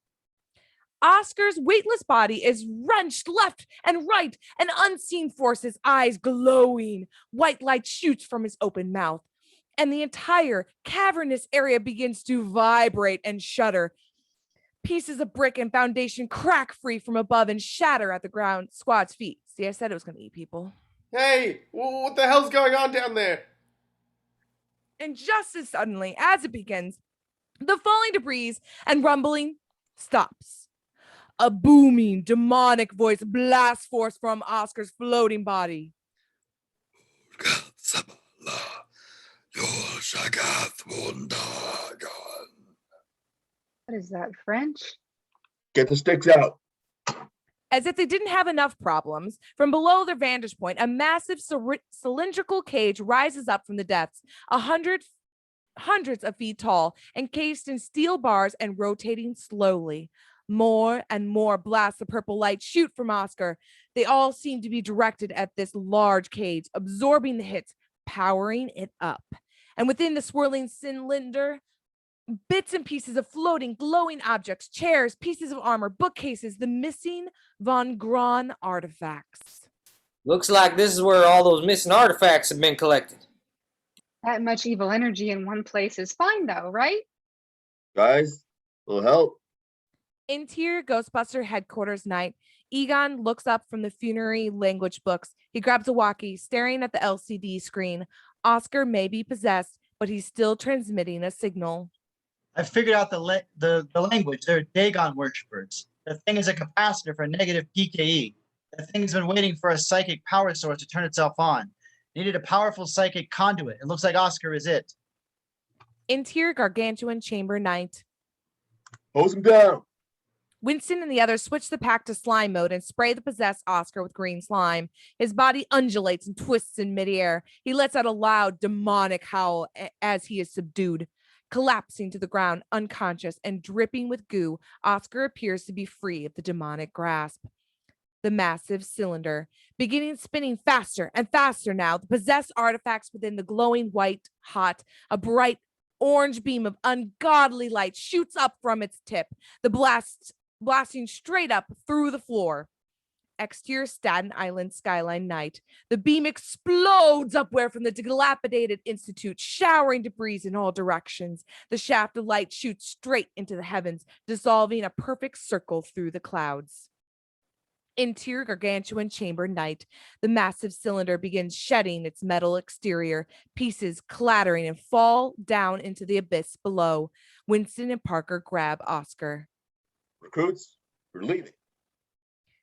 Oscar's weightless body is wrenched left and right, an unseen force, his eyes glowing. White light shoots from his open mouth, and the entire cavernous area begins to vibrate and shudder. Pieces of brick and foundation crack free from above and shatter at the ground squad's feet. See, I said it was going to eat people. Hey, what the hell's going on down there? And just as suddenly as it begins, the falling debris and rumbling stops. A booming, demonic voice blasts forth from Oscar's floating body. What is that, French? Get the sticks out. As if they didn't have enough problems, from below their vantage point, a massive cylindrical cage rises up from the depths, hundreds of feet tall, encased in steel bars and rotating slowly. More and more blasts of purple light shoot from Oscar. They all seem to be directed at this large cage, absorbing the hits, powering it up. And within the swirling cylinder, bits and pieces of floating, glowing objects, chairs, pieces of armor, bookcases, the missing Von Braun artifacts. Looks like this is where all those missing artifacts have been collected. That much evil energy in one place is fine, though, right? Guys, a little help. Interior Ghostbuster headquarters night. Egon looks up from the funerary language books. He grabs a walkie, staring at the LCD screen. Oscar may be possessed, but he's still transmitting a signal. I figured out the language. They're Dagon worshippers. The thing is a capacitor for negative PKE. The thing's been waiting for a psychic power source to turn itself on. Needed a powerful psychic conduit. It looks like Oscar is it. Interior Gargantuan chamber night. Hose him down. Winston and the others switch the pack to slime mode and spray the possessed Oscar with green slime. His body undulates and twists in midair. He lets out a loud, demonic howl as he is subdued. Collapsing to the ground, unconscious and dripping with goo, Oscar appears to be free of the demonic grasp. The massive cylinder, beginning spinning faster and faster now, the possessed artifacts within the glowing white hot, a bright orange beam of ungodly light shoots up from its tip, the blasting straight up through the floor. Exterior Staten Island skyline night. The beam explodes upward from the dilapidated institute, showering debris in all directions. The shaft of light shoots straight into the heavens, dissolving a perfect circle through the clouds. Interior Gargantuan chamber night. The massive cylinder begins shedding its metal exterior, pieces clattering and fall down into the abyss below. Winston and Parker grab Oscar. Recruits, we're leaving.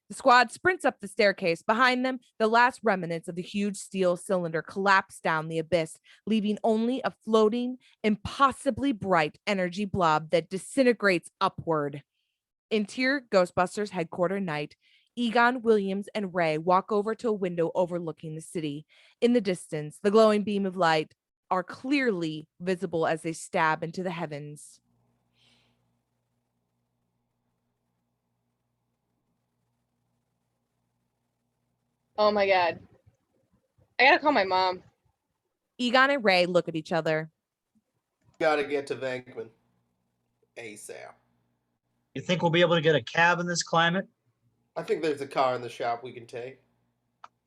The squad sprints up the staircase. Behind them, the last remnants of the huge steel cylinder collapse down the abyss, leaving only a floating, impossibly bright energy blob that disintegrates upward. Interior Ghostbusters headquarters night. Egon, Williams, and Ray walk over to a window overlooking the city. In the distance, the glowing beam of light are clearly visible as they stab into the heavens. Oh my god. I gotta call my mom. Egon and Ray look at each other. Gotta get to Venkman. ASAP. You think we'll be able to get a cab in this climate? I think there's a car in the shop we can take.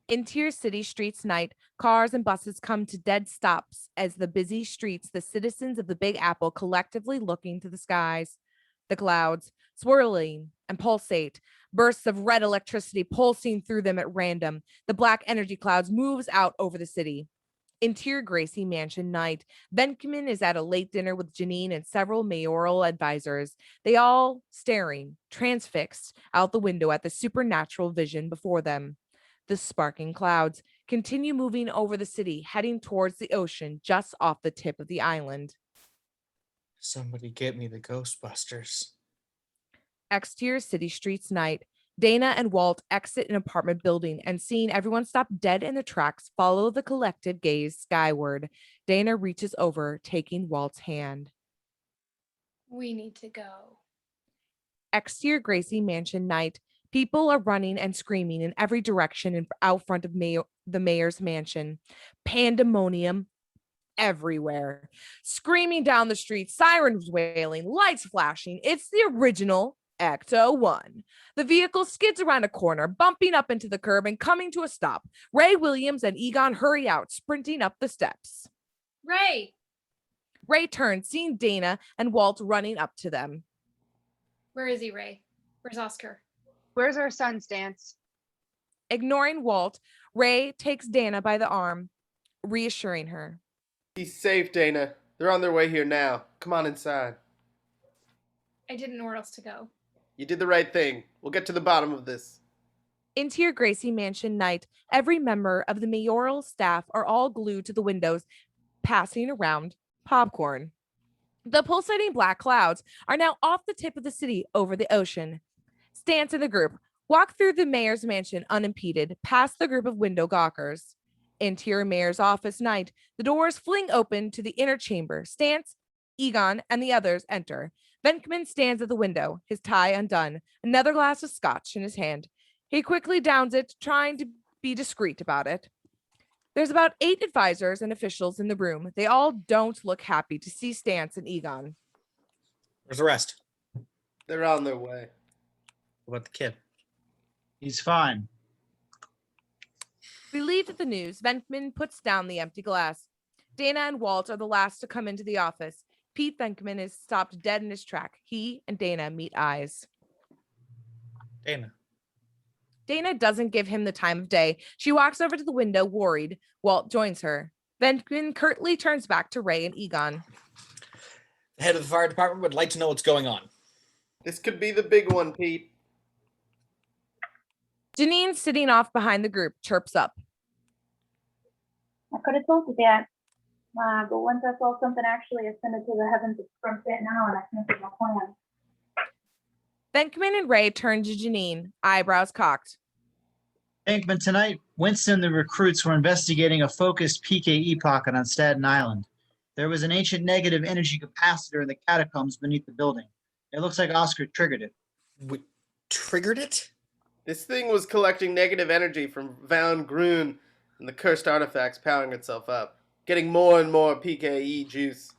Interior city streets night. Cars and buses come to dead stops as the busy streets, the citizens of the Big Apple collectively looking to the skies. The clouds, swirling and pulsate, bursts of red electricity pulsing through them at random. The black energy clouds moves out over the city. Interior Gracie Mansion night. Venkman is at a late dinner with Janine and several mayoral advisors. They all staring, transfixed, out the window at the supernatural vision before them. The sparking clouds continue moving over the city, heading towards the ocean just off the tip of the island. Somebody get me the Ghostbusters. Exterior city streets night. Dana and Walt exit an apartment building and seeing everyone stop dead in their tracks, follow the collective gaze skyward. Dana reaches over, taking Walt's hand. We need to go. Exterior Gracie Mansion night. People are running and screaming in every direction out front of the mayor's mansion. Pandemonium everywhere. Screaming down the street, sirens wailing, lights flashing. It's the original Ecto 1. The vehicle skids around a corner, bumping up into the curb and coming to a stop. Ray, Williams, and Egon hurry out, sprinting up the steps. Ray! Ray turns, seeing Dana and Walt running up to them. Where is he, Ray? Where's Oscar? Where's our son, Stantz? Ignoring Walt, Ray takes Dana by the arm, reassuring her. He's safe, Dana. They're on their way here now. Come on inside. I didn't know where else to go. You did the right thing. We'll get to the bottom of this. Interior Gracie Mansion night. Every member of the mayoral staff are all glued to the windows, passing around popcorn. The pulsating black clouds are now off the tip of the city over the ocean. Stantz and the group walk through the mayor's mansion unimpeded, past the group of window gawkers. Interior mayor's office night. The doors fling open to the inner chamber. Stantz, Egon, and the others enter. Venkman stands at the window, his tie undone, another glass of scotch in his hand. He quickly downs it, trying to be discreet about it. There's about 8 advisors and officials in the room. They all don't look happy to see Stantz and Egon. Where's the rest? They're on their way. What about the kid? He's fine. Relieved at the news, Venkman puts down the empty glass. Dana and Walt are the last to come into the office. Pete Venkman is stopped dead in his track. He and Dana meet eyes. Dana doesn't give him the time of day. She walks over to the window, worried. Walt joins her. Venkman curtly turns back to Ray and Egon. The head of the fire department would like to know what's going on. This could be the big one, Pete. Janine, sitting off behind the group, chirps up. I could have told you that. But once I saw something actually ascended to the heavens from it now, and I canceled my plan. Venkman and Ray turn to Janine, eyebrows cocked. Venkman, tonight, Winston and the recruits were investigating a focused PKE pocket on Staten Island. There was an ancient negative energy capacitor in the catacombs beneath the building. It looks like Oscar triggered it. We triggered it? This thing was collecting negative energy from Van Groon and the cursed artifacts powering itself up, getting more and more PKE juice.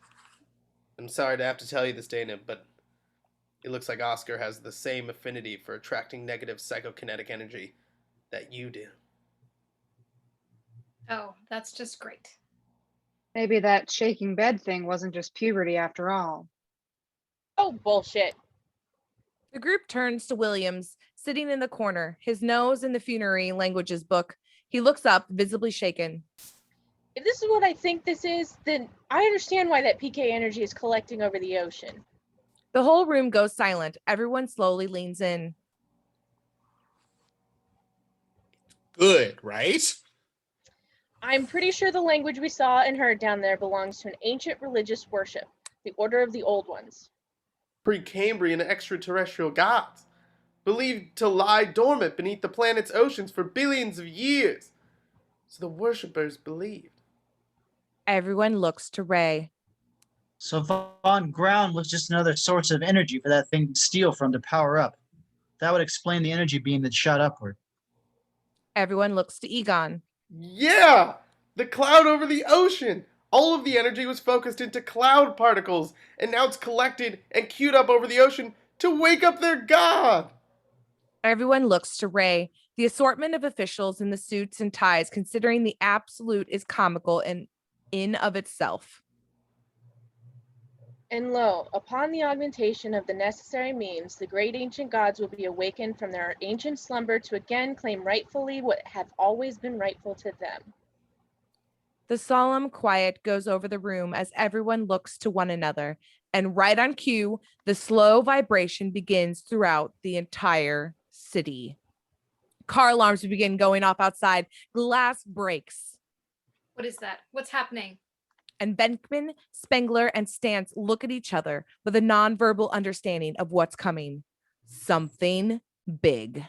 I'm sorry to have to tell you this, Dana, but it looks like Oscar has the same affinity for attracting negative psychokinetic energy that you do. Oh, that's just great. Maybe that shaking bed thing wasn't just puberty after all. Oh, bullshit. The group turns to Williams, sitting in the corner, his nose in the funerary languages book. He looks up, visibly shaken. If this is what I think this is, then I understand why that PK energy is collecting over the ocean. The whole room goes silent. Everyone slowly leans in. Good, right? I'm pretty sure the language we saw and heard down there belongs to an ancient religious worship, the Order of the Old Ones. Precambrian extraterrestrial gods, believed to lie dormant beneath the planet's oceans for billions of years. So the worshippers believed. Everyone looks to Ray. So Von Ground was just another source of energy for that thing to steal from to power up. That would explain the energy beam that shot upward. Everyone looks to Egon. Yeah! The cloud over the ocean! All of the energy was focused into cloud particles, and now it's collected and queued up over the ocean to wake up their god! Everyone looks to Ray. The assortment of officials in the suits and ties, considering the absolute, is comical in of itself. And lo, upon the augmentation of the necessary means, the great ancient gods will be awakened from their ancient slumber to again claim rightfully what have always been rightful to them. The solemn quiet goes over the room as everyone looks to one another, and right on cue, the slow vibration begins throughout the entire city. Car alarms begin going off outside. Glass breaks. What is that? What's happening? And Venkman, Spengler, and Stantz look at each other with a nonverbal understanding of what's coming. Something big.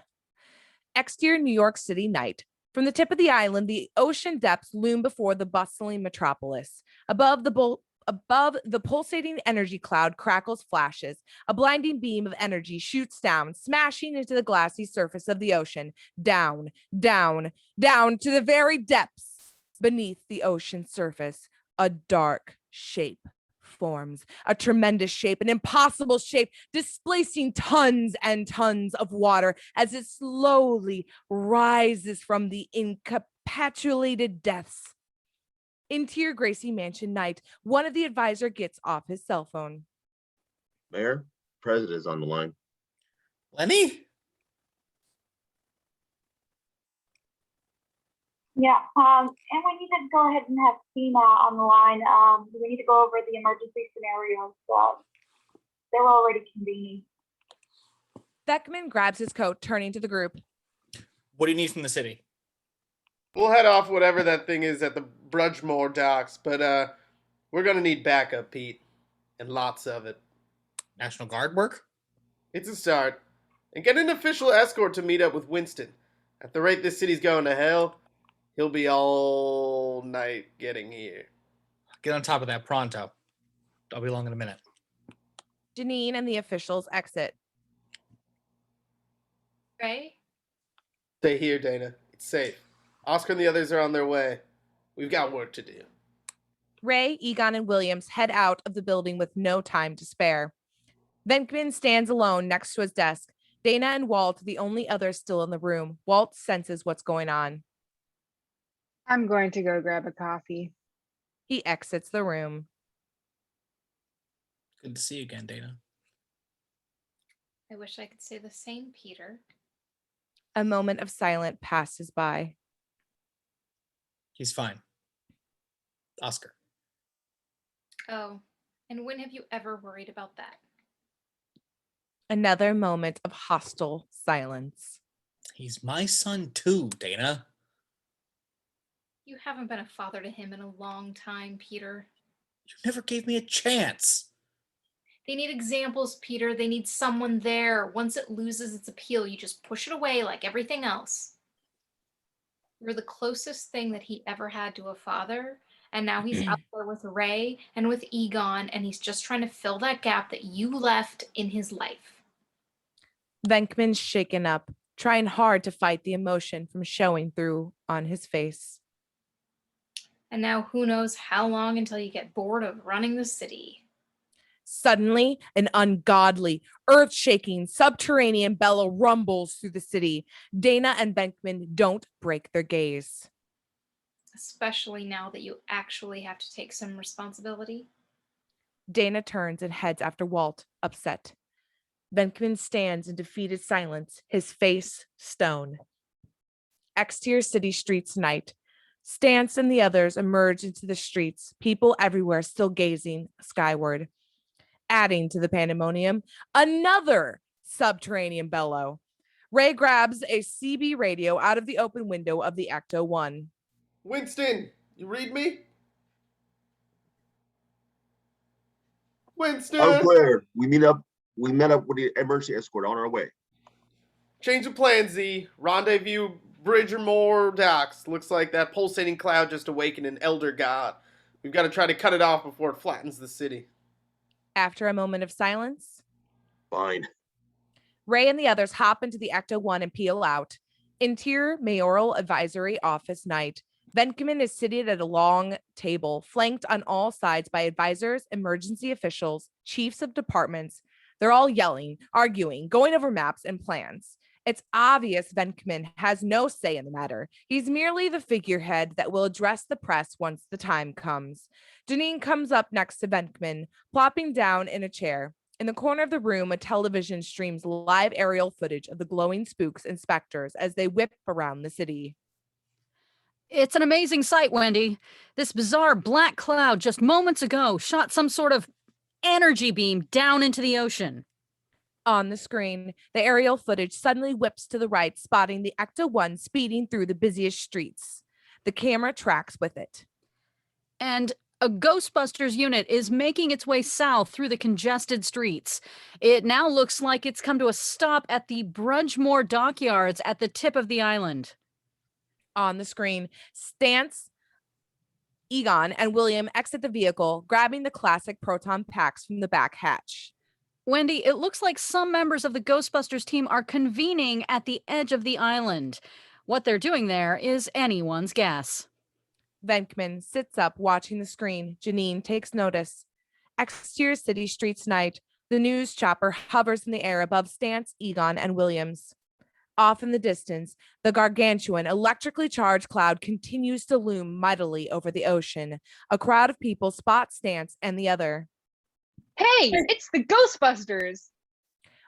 Exterior New York City night. From the tip of the island, the ocean depths loom before the bustling metropolis. Above the pulsating energy cloud crackles flashes. A blinding beam of energy shoots down, smashing into the glassy surface of the ocean. Down, down, down to the very depths beneath the ocean surface. A dark shape forms, a tremendous shape, an impossible shape, displacing tons and tons of water as it slowly rises from the encapsulated depths. Interior Gracie Mansion night, one of the advisor gets off his cell phone. Mayor, President is on the line. Lenny? Yeah, and we need to go ahead and have Gina on the line. We need to go over the emergency scenarios. They're already convening. Beckman grabs his coat, turning to the group. What do you need from the city? We'll head off whatever that thing is at the Brudgemore docks, but we're gonna need backup, Pete. And lots of it. National Guard work? It's a start. And get an official escort to meet up with Winston. At the rate this city's going to hell, he'll be all night getting here. Get on top of that pronto. I'll be along in a minute. Janine and the officials exit. Ray? Stay here, Dana. It's safe. Oscar and the others are on their way. We've got work to do. Ray, Egon, and Williams head out of the building with no time to spare. Venkman stands alone next to his desk. Dana and Walt, the only others still in the room. Walt senses what's going on. I'm going to go grab a coffee. He exits the room. Good to see you again, Dana. I wish I could say the same, Peter. A moment of silence passes by. He's fine. Oscar. Oh, and when have you ever worried about that? Another moment of hostile silence. He's my son too, Dana. You haven't been a father to him in a long time, Peter. You never gave me a chance. They need examples, Peter. They need someone there. Once it loses its appeal, you just push it away like everything else. You're the closest thing that he ever had to a father, and now he's out there with Ray and with Egon, and he's just trying to fill that gap that you left in his life. Venkman's shaken up, trying hard to fight the emotion from showing through on his face. And now who knows how long until you get bored of running the city. Suddenly, an ungodly, earth-shaking, subterranean bellow rumbles through the city. Dana and Venkman don't break their gaze. Especially now that you actually have to take some responsibility. Dana turns and heads after Walt, upset. Venkman stands in defeated silence, his face stone. Exterior city streets night. Stantz and the others emerge into the streets, people everywhere still gazing skyward. Adding to the pandemonium, another subterranean bellow. Ray grabs a CB radio out of the open window of the Ecto 1. Winston, you read me? Winston! I'm clear. We met up with the emergency escort on our way. Change of plan, Z. Rendezvous, Bridgermore docks. Looks like that pulsating cloud just awakened an elder god. We've got to try to cut it off before it flattens the city. After a moment of silence, Fine. Ray and the others hop into the Ecto 1 and peel out. Interior Mayoral Advisory Office night. Venkman is seated at a long table, flanked on all sides by advisors, emergency officials, chiefs of departments. They're all yelling, arguing, going over maps and plans. It's obvious Venkman has no say in the matter. He's merely the figurehead that will address the press once the time comes. Janine comes up next to Venkman, plopping down in a chair. In the corner of the room, a television streams live aerial footage of the glowing spooks and specters as they whip around the city. It's an amazing sight, Wendy. This bizarre black cloud just moments ago shot some sort of energy beam down into the ocean. On the screen, the aerial footage suddenly whips to the right, spotting the Ecto 1 speeding through the busiest streets. The camera tracks with it. And a Ghostbusters unit is making its way south through the congested streets. It now looks like it's come to a stop at the Brudgemore dockyards at the tip of the island. On the screen, Stantz, Egon, and William exit the vehicle, grabbing the classic proton packs from the back hatch. Wendy, it looks like some members of the Ghostbusters team are convening at the edge of the island. What they're doing there is anyone's guess. Venkman sits up, watching the screen. Janine takes notice. Exterior city streets night. The news chopper hovers in the air above Stantz, Egon, and Williams. Off in the distance, the gargantuan, electrically charged cloud continues to loom mightily over the ocean. A crowd of people spot Stantz and the other. Hey, it's the Ghostbusters!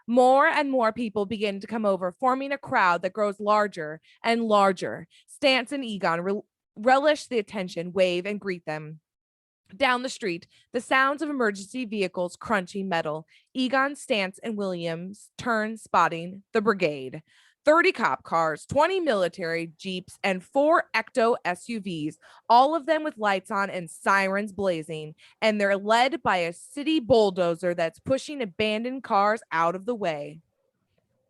More and more people begin to come over, forming a crowd that grows larger and larger. Stantz and Egon relish the attention, wave, and greet them. Down the street, the sounds of emergency vehicles crunching metal. Egon, Stantz, and Williams turn, spotting the brigade. 30 cop cars, 20 military jeeps, and 4 Ecto SUVs, all of them with lights on and sirens blazing, and they're led by a city bulldozer that's pushing abandoned cars out of the way.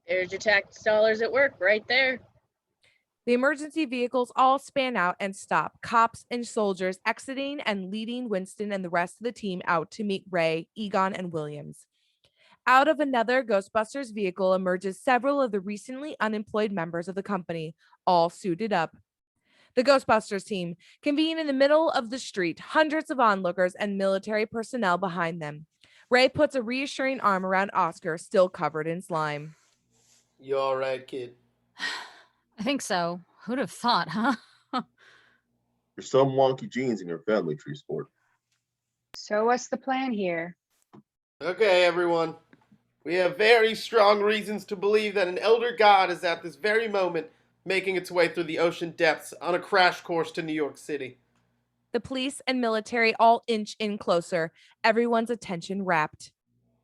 There's your tax dollars at work right there. The emergency vehicles all span out and stop, cops and soldiers exiting and leading Winston and the rest of the team out to meet Ray, Egon, and Williams. Out of another Ghostbusters vehicle emerges several of the recently unemployed members of the company, all suited up. The Ghostbusters team convene in the middle of the street, hundreds of onlookers and military personnel behind them. Ray puts a reassuring arm around Oscar, still covered in slime. You all right, kid? I think so. Who'd have thought, huh? There's some wonky genes in your family tree, sport. So what's the plan here? Okay, everyone. We have very strong reasons to believe that an elder god is at this very moment making its way through the ocean depths on a crash course to New York City. The police and military all inch in closer, everyone's attention rapt.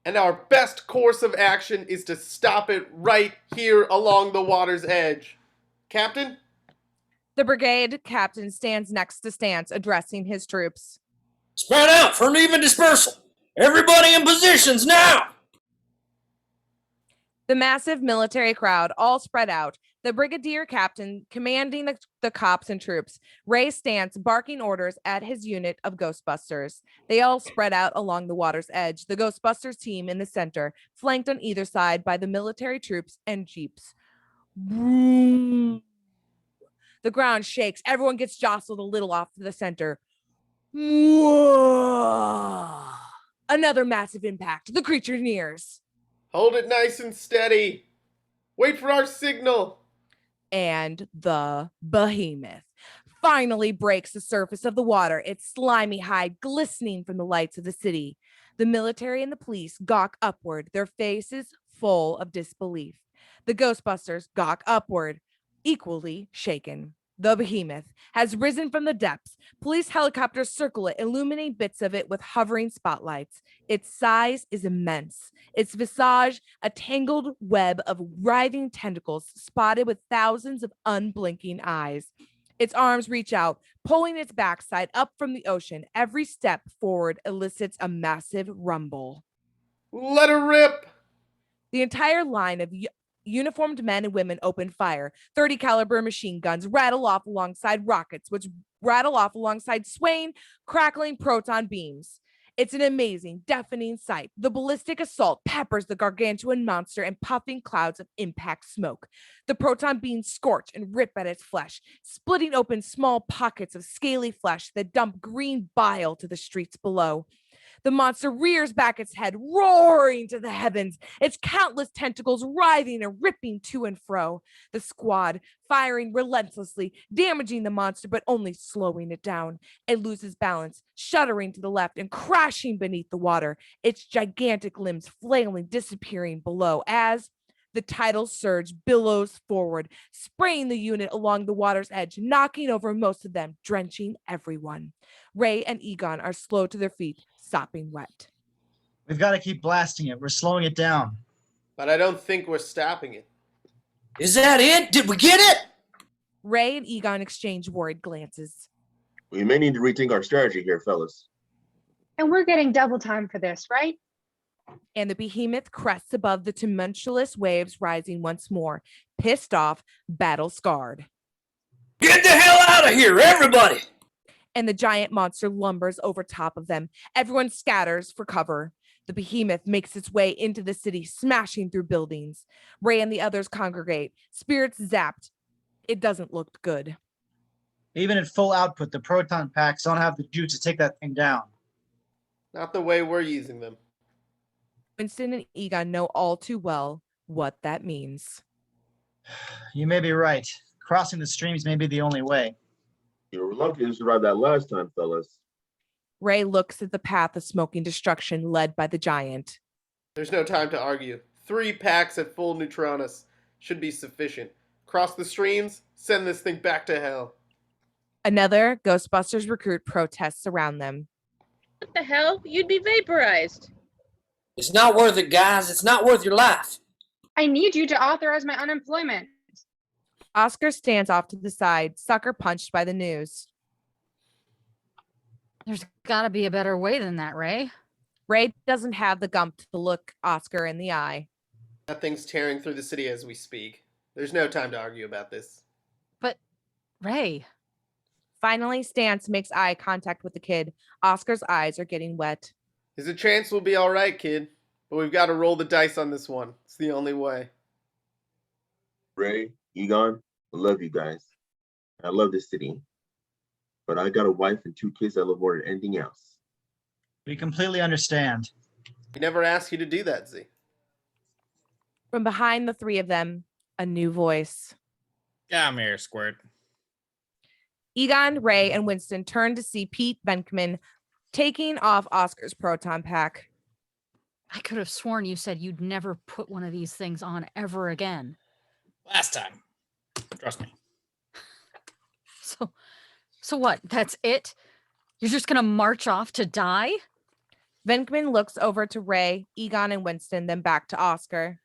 And our best course of action is to stop it right here along the water's edge. Captain? The brigade captain stands next to Stantz, addressing his troops. Spread out for an even dispersal. Everybody in positions now! The massive military crowd all spread out, the brigadier captain commanding the cops and troops, Ray Stantz barking orders at his unit of Ghostbusters. They all spread out along the water's edge, the Ghostbusters team in the center, flanked on either side by the military troops and jeeps. The ground shakes. Everyone gets jostled a little off to the center. Another massive impact. The creature nears. Hold it nice and steady. Wait for our signal. And the behemoth finally breaks the surface of the water, its slimy hide glistening from the lights of the city. The military and the police gawk upward, their faces full of disbelief. The Ghostbusters gawk upward, equally shaken. The behemoth has risen from the depths. Police helicopters circle it, illuminating bits of it with hovering spotlights. Its size is immense. Its visage, a tangled web of writhing tentacles spotted with thousands of unblinking eyes. Its arms reach out, pulling its backside up from the ocean. Every step forward elicits a massive rumble. Let her rip! The entire line of uniformed men and women open fire. 30 caliber machine guns rattle off alongside rockets, which rattle off alongside swaying, crackling proton beams. It's an amazing, deafening sight. The ballistic assault peppers the gargantuan monster in puffing clouds of impact smoke. The proton beams scorch and rip at its flesh, splitting open small pockets of scaly flesh that dump green bile to the streets below. The monster rears back its head, roaring to the heavens, its countless tentacles writhing and ripping to and fro. The squad firing relentlessly, damaging the monster, but only slowing it down. It loses balance, shuddering to the left and crashing beneath the water, its gigantic limbs flailing, disappearing below as the tidal surge billows forward, spraying the unit along the water's edge, knocking over most of them, drenching everyone. Ray and Egon are slow to their feet, sopping wet. We've got to keep blasting it. We're slowing it down. But I don't think we're stopping it. Is that it? Did we get it? Ray and Egon exchange worried glances. We may need to rethink our strategy here, fellas. And we're getting double time for this, right? And the behemoth crests above the tumultuous waves, rising once more, pissed off, battle-scarred. Get the hell out of here, everybody! And the giant monster lumbers over top of them. Everyone scatters for cover. The behemoth makes its way into the city, smashing through buildings. Ray and the others congregate, spirits zapped. It doesn't look good. Even at full output, the proton packs don't have the juice to take that thing down. Not the way we're using them. Winston and Egon know all too well what that means. You may be right. Crossing the streams may be the only way. You were lucky to survive that last time, fellas. Ray looks at the path of smoking destruction led by the giant. There's no time to argue. 3 packs at full Neutronus should be sufficient. Cross the streams, send this thing back to hell. Another Ghostbusters recruit protests around them. What the hell? You'd be vaporized. It's not worth it, guys. It's not worth your life. I need you to authorize my unemployment. Oscar stands off to the side, sucker punched by the news. There's got to be a better way than that, Ray. Ray doesn't have the gump to look Oscar in the eye. That thing's tearing through the city as we speak. There's no time to argue about this. But, Ray. Finally, Stantz makes eye contact with the kid. Oscar's eyes are getting wet. There's a chance we'll be all right, kid. but we've got to roll the dice on this one. It's the only way. Ray, Egon, I love you guys. I love this city. But I got a wife and 2 kids I love more than anything else. We completely understand. We never asked you to do that, Z. From behind the three of them, a new voice. Come here, Squirt. Egon, Ray, and Winston turn to see Pete Venkman taking off Oscar's proton pack. I could have sworn you said you'd never put one of these things on ever again. Last time. Trust me. So what? That's it? You're just gonna march off to die? Venkman looks over to Ray, Egon, and Winston, then back to Oscar.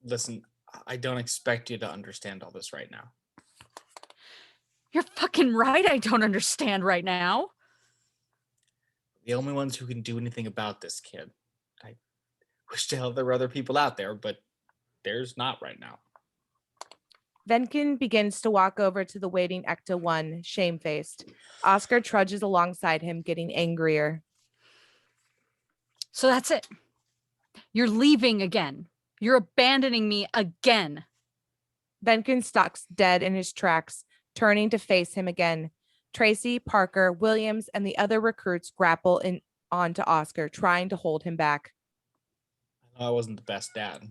Listen, I don't expect you to understand all this right now. You're fucking right. I don't understand right now. The only ones who can do anything about this, kid. I wish to hell there were other people out there, but there's not right now. Venkman begins to walk over to the waiting Ecto-1, shamefaced. Oscar trudges alongside him, getting angrier. So that's it. You're leaving again. You're abandoning me again. Venkman stops dead in his tracks, turning to face him again. Tracy, Parker, Williams, and the other recruits grapple onto Oscar, trying to hold him back. I know I wasn't the best dad.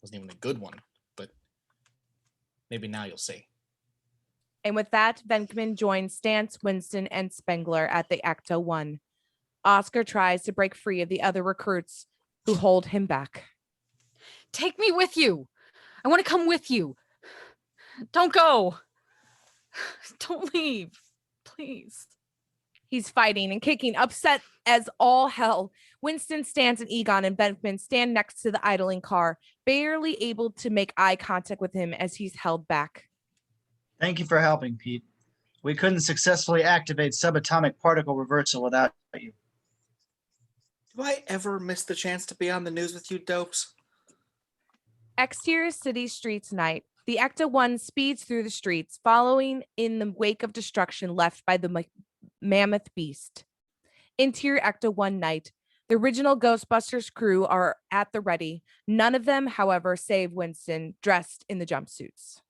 Wasn't even a good one, but maybe now you'll see. And with that, Venkman joins Stantz, Winston, and Spengler at the Ecto-1. Oscar tries to break free of the other recruits who hold him back. Take me with you. I want to come with you. Don't go. Don't leave. Please. He's fighting and kicking, upset as all hell. Winston, Stantz, and Egon and Venkman stand next to the idling car, barely able to make eye contact with him as he's held back. Thank you for helping, Pete. We couldn't successfully activate subatomic particle reversal without you. Do I ever miss the chance to be on the news with you dopes? Exterior city streets night. The Ecto-1 speeds through the streets, following in the wake of destruction left by the mammoth beast. Interior Ecto-1 night. The original Ghostbusters crew are at the ready. None of them, however, save Winston, dressed in the jumpsuits.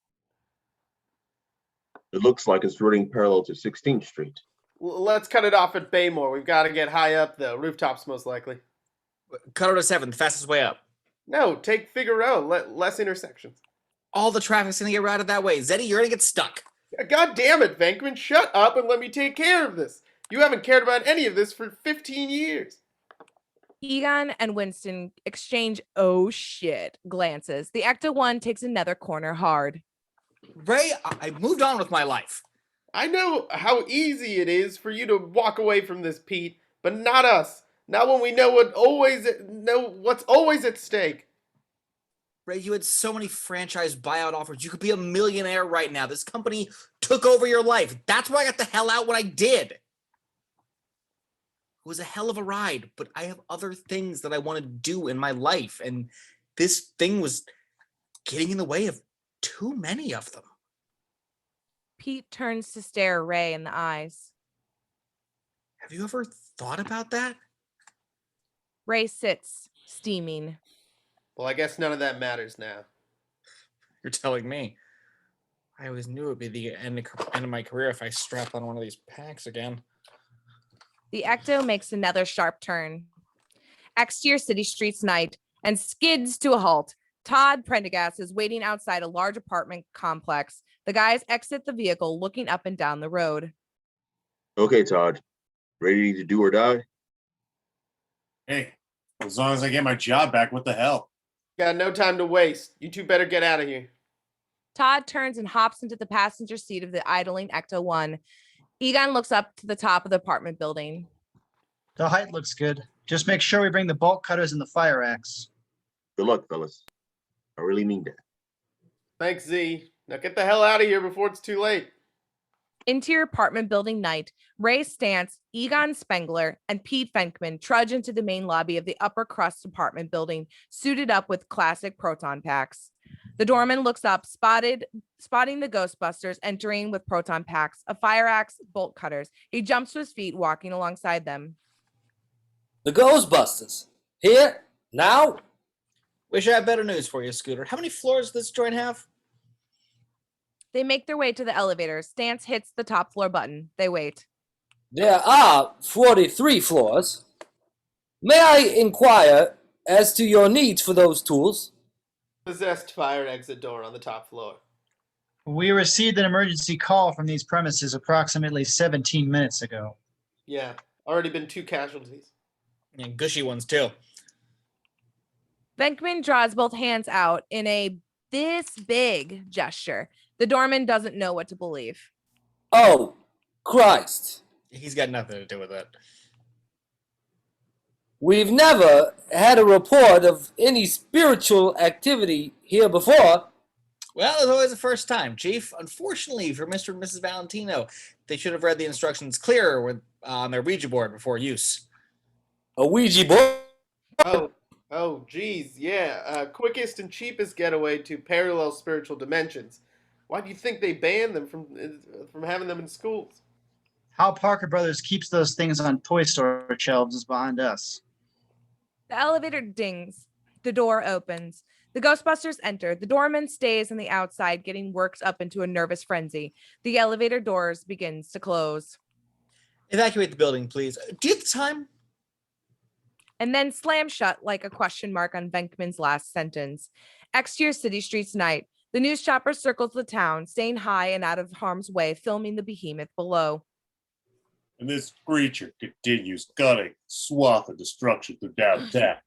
It looks like it's running parallel to 16th Street. Let's cut it off at Baymore. We've got to get high up, though. Rooftops, most likely. Cut it to 7th, fastest way up. No, take Figueroa. Less intersections. All the traffic's going to get routed that way. Zeddy, you're going to get stuck. God damn it, Venkman. Shut up and let me take care of this. You haven't cared about any of this for 15 years. Egon and Winston exchange oh shit glances. The Ecto-1 takes another corner hard. Ray, I moved on with my life. I know how easy it is for you to walk away from this, Pete, but not us. Not when we know what's always at stake. Ray, you had so many franchise buyout offers. You could be a millionaire right now. This company took over your life. That's why I got the hell out when I did. It was a hell of a ride, but I have other things that I want to do in my life, and this thing was getting in the way of too many of them. Pete turns to stare Ray in the eyes. Have you ever thought about that? Ray sits, steaming. Well, I guess none of that matters now. You're telling me. I always knew it would be the end of my career if I strapped on one of these packs again. The Ecto makes another sharp turn. Exterior city streets night and skids to a halt. Todd Prendaghast is waiting outside a large apartment complex. The guys exit the vehicle, looking up and down the road. Okay, Todd. Ready to do or die? Hey, as long as I get my job back, what the hell? Got no time to waste. You two better get out of here. Todd turns and hops into the passenger seat of the idling Ecto-1. Egon looks up to the top of the apartment building. The height looks good. Just make sure we bring the bolt cutters and the fire axe. Good luck, fellas. I really mean that. Thanks, Z. Now get the hell out of here before it's too late. Interior apartment building night. Ray Stantz, Egon Spengler, and Pete Venkman trudge into the main lobby of the upper crust apartment building, suited up with classic proton packs. The doorman looks up, spotting the Ghostbusters entering with proton packs, a fire axe, bolt cutters. He jumps to his feet, walking alongside them. The Ghostbusters. Here? Now? Wish I had better news for you, Scooter. How many floors does this joint have? They make their way to the elevator. Stantz hits the top floor button. They wait. There are 43 floors. May I inquire as to your needs for those tools? Possessed fire exit door on the top floor. We received an emergency call from these premises approximately 17 minutes ago. Yeah, already been 2 casualties. And gushy ones, too. Venkman draws both hands out in a this big gesture. The doorman doesn't know what to believe. Oh, Christ. He's got nothing to do with it. We've never had a report of any spiritual activity here before. Well, it's always the first time, Chief. Unfortunately for Mr. and Mrs. Valentino, they should have read the instructions clearer on their Ouija board before use. A Ouija board? Geez, yeah. Quickest and cheapest getaway to parallel spiritual dimensions. Why do you think they banned them from having them in schools? How Parker Brothers keeps those things on toy store shelves is behind us. The elevator dings. The door opens. The Ghostbusters enter. The doorman stays on the outside, getting worked up into a nervous frenzy. The elevator doors begins to close. Evacuate the building, please. Do you have the time? And then slam shut like a question mark on Venkman's last sentence. Exterior city streets night. The news chopper circles the town, staying high and out of harm's way, filming the behemoth below. And this creature continues cutting swath of destruction through downtown.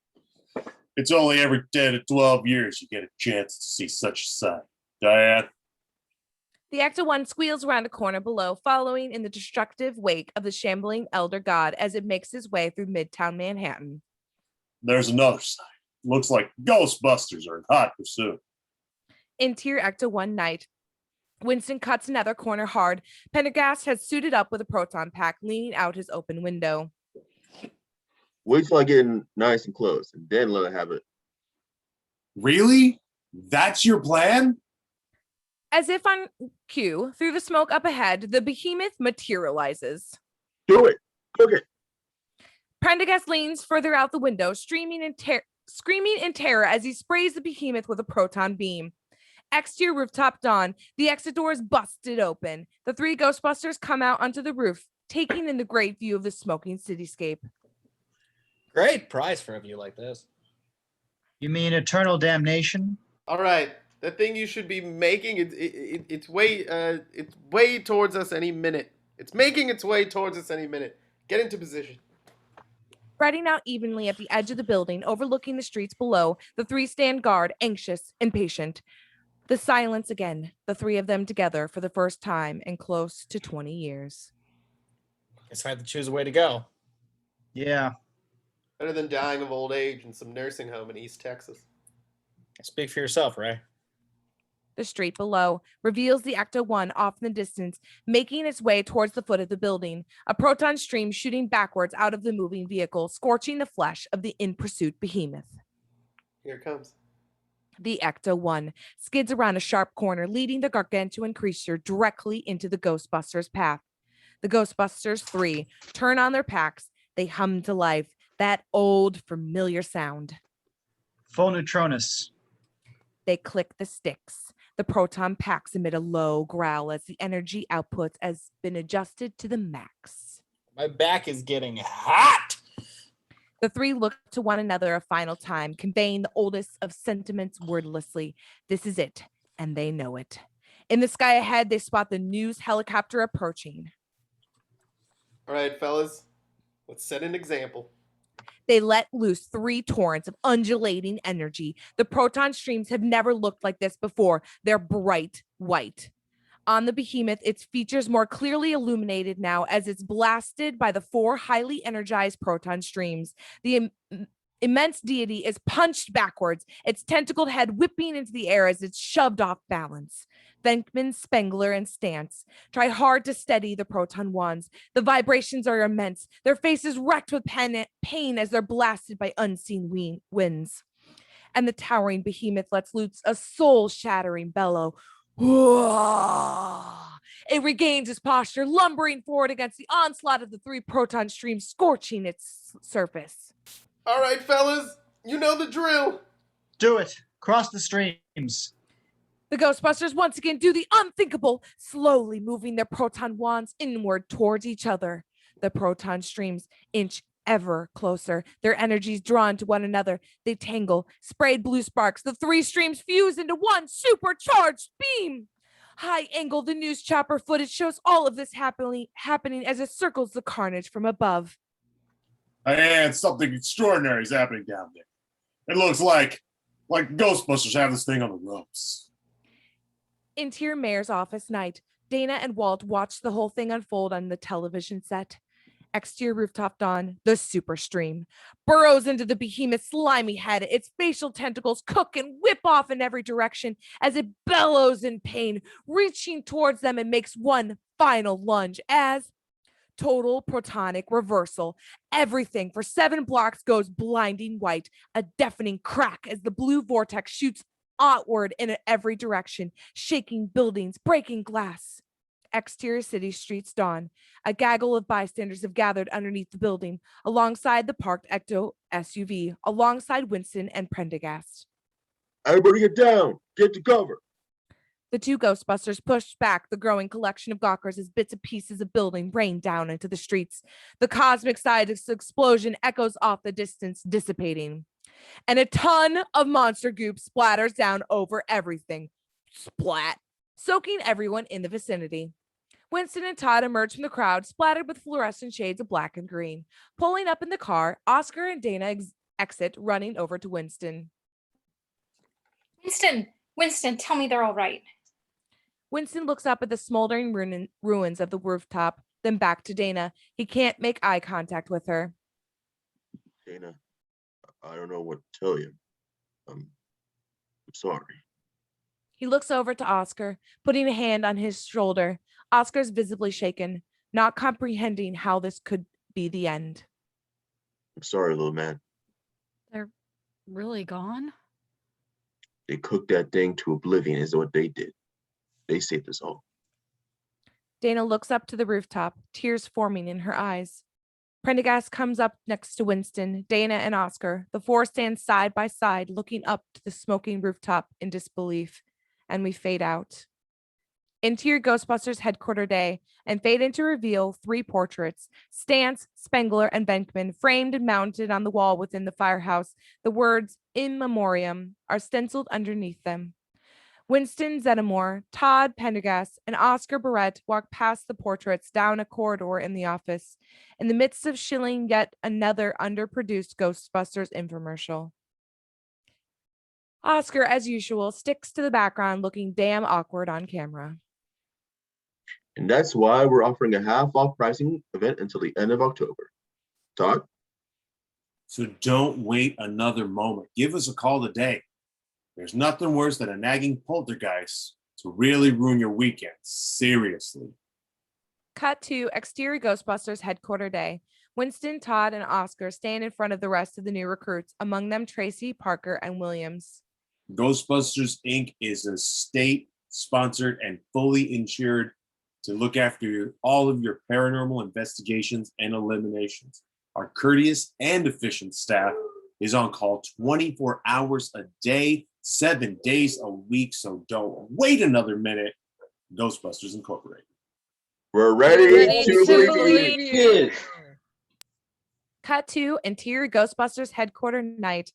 It's only every 10 to 12 years you get a chance to see such a sight. Diane? The Ecto One squeals around a corner below, following in the destructive wake of the shambling elder god as it makes its way through Midtown Manhattan. There's another sight. Looks like Ghostbusters are in hot pursuit. Interior Ecto One night. Winston cuts another corner hard. Prendaghast has suited up with a proton pack, leaning out his open window. Wait till I get in nice and close, and then let it have it. Really? That's your plan? As if on cue, through the smoke up ahead, the behemoth materializes. Do it. Cook it. Prendaghast leans further out the window, screaming in terror as he sprays the behemoth with a proton beam. Exterior rooftop dawn. The exit door is busted open. The 3 Ghostbusters come out onto the roof, taking in the great view of the smoking cityscape. Great prize for a view like this. You mean eternal damnation? All right, the thing you should be making it's way towards us any minute. It's making its way towards us any minute. Get into position. Spreading out evenly at the edge of the building, overlooking the streets below, the 3 stand guard, anxious and patient. The silence again, the 3 of them together for the first time in close to 20 years. Guess I have to choose a way to go. Yeah. Better than dying of old age in some nursing home in East Texas. Speak for yourself, Ray. The street below reveals the Ecto One off in the distance, making its way towards the foot of the building, a proton stream shooting backwards out of the moving vehicle, scorching the flesh of the in-pursuit behemoth. Here it comes. The Ecto One skids around a sharp corner, leading the gargantuan creature directly into the Ghostbusters' path. The Ghostbusters 3 turn on their packs. They hum to life, that old familiar sound. Full Neutronus. They click the sticks. The proton packs emit a low growl as the energy output has been adjusted to the max. My back is getting hot. The 3 look to one another a final time, conveying the oldest of sentiments wordlessly. This is it, and they know it. In the sky ahead, they spot the news helicopter approaching. All right, fellas, let's set an example. They let loose 3 torrents of undulating energy. The proton streams have never looked like this before. They're bright white. On the behemoth, its features more clearly illuminated now as it's blasted by the 4 highly energized proton streams. The immense deity is punched backwards, its tentacled head whipping into the air as it's shoved off balance. Venkman, Spengler, and Stantz try hard to steady the proton wands. The vibrations are immense, their faces wrecked with pain as they're blasted by unseen winds. And the towering behemoth lets loose a soul-shattering bellow. It regains its posture, lumbering forward against the onslaught of the 3 proton streams, scorching its surface. All right, fellas, you know the drill. Do it. Cross the streams. The Ghostbusters once again do the unthinkable, slowly moving their proton wands inward towards each other. The proton streams inch ever closer, their energies drawn to one another. They tangle, sprayed blue sparks. The 3 streams fuse into one supercharged beam. High angle, the news chopper footage shows all of this happening as it circles the carnage from above. And something extraordinary is happening down there. It looks like Ghostbusters have this thing on the ropes. Interior Mayor's office night. Dana and Walt watch the whole thing unfold on the television set. Exterior rooftop dawn, the super stream burrows into the behemoth's slimy head. Its facial tentacles cook and whip off in every direction as it bellows in pain, reaching towards them and makes one final lunge as total protonic reversal. Everything for 7 blocks goes blinding white, a deafening crack as the blue vortex shoots outward in every direction, shaking buildings, breaking glass. Exterior city streets dawn. A gaggle of bystanders have gathered underneath the building, alongside the parked Ecto SUV, alongside Winston and Prendaghast. Everybody get down. Get to cover. The 2 Ghostbusters push back the growing collection of gawkers as bits and pieces of building rain down into the streets. The cosmic side explosion echoes off the distance, dissipating. And a ton of monster goop splatters down over everything. Splat. Soaking everyone in the vicinity. Winston and Todd emerge from the crowd, splattered with fluorescent shades of black and green. Pulling up in the car, Oscar and Dana exit, running over to Winston. Winston, tell me they're all right. Winston looks up at the smoldering ruins of the rooftop, then back to Dana. He can't make eye contact with her. Dana, I don't know what to tell you. I'm sorry. He looks over to Oscar, putting a hand on his shoulder. Oscar's visibly shaken, not comprehending how this could be the end. I'm sorry, little man. They're really gone? They cooked that thing to oblivion is what they did. They saved us all. Dana looks up to the rooftop, tears forming in her eyes. Prendaghast comes up next to Winston, Dana, and Oscar. The 4 stand side by side, looking up to the smoking rooftop in disbelief, and we fade out. Interior Ghostbusters headquarter day, and fade in to reveal 3 portraits, Stantz, Spengler, and Venkman, framed and mounted on the wall within the firehouse. The words "In Memoriam" are stenciled underneath them. Winston Zeddemore, Todd Prendaghast, and Oscar Barrett walk past the portraits down a corridor in the office, in the midst of shilling yet another underproduced Ghostbusters infomercial. Oscar, as usual, sticks to the background, looking damn awkward on camera. And that's why we're offering a half-off pricing event until the end of October. Todd? So don't wait another moment. Give us a call today. There's nothing worse than a nagging poltergeist to really ruin your weekend. Seriously. Cut to exterior Ghostbusters headquarter day. Winston, Todd, and Oscar stand in front of the rest of the new recruits, among them Tracy, Parker, and Williams. Ghostbusters Inc. is a state-sponsored and fully insured to look after all of your paranormal investigations and eliminations. Our courteous and efficient staff is on call 24 hours a day, 7 days a week, so don't wait another minute. Ghostbusters Incorporated. We're ready to believe you. Cut to interior Ghostbusters headquarter night.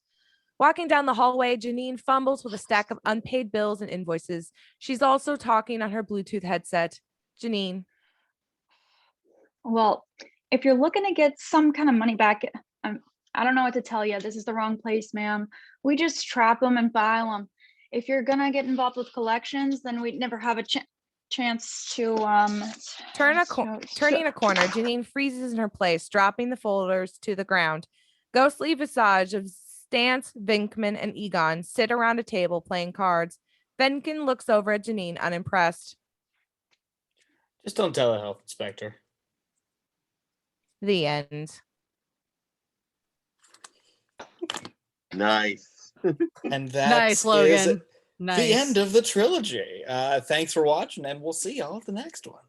Walking down the hallway, Janine fumbles with a stack of unpaid bills and invoices. She's also talking on her Bluetooth headset. Janine. Well, if you're looking to get some kind of money back, I don't know what to tell you. This is the wrong place, ma'am. We just trap them and file them. If you're gonna get involved with collections, then we'd never have a chance to turning a corner. Janine freezes in her place, dropping the folders to the ground. Ghostly visage of Stantz, Venkman, and Egon sit around a table playing cards. Venkman looks over at Janine, unimpressed. Just don't tell the health inspector. The end. Nice. And that nice, Logan. Nice. the end of the trilogy. Thanks for watching, and we'll see y'all at the next one.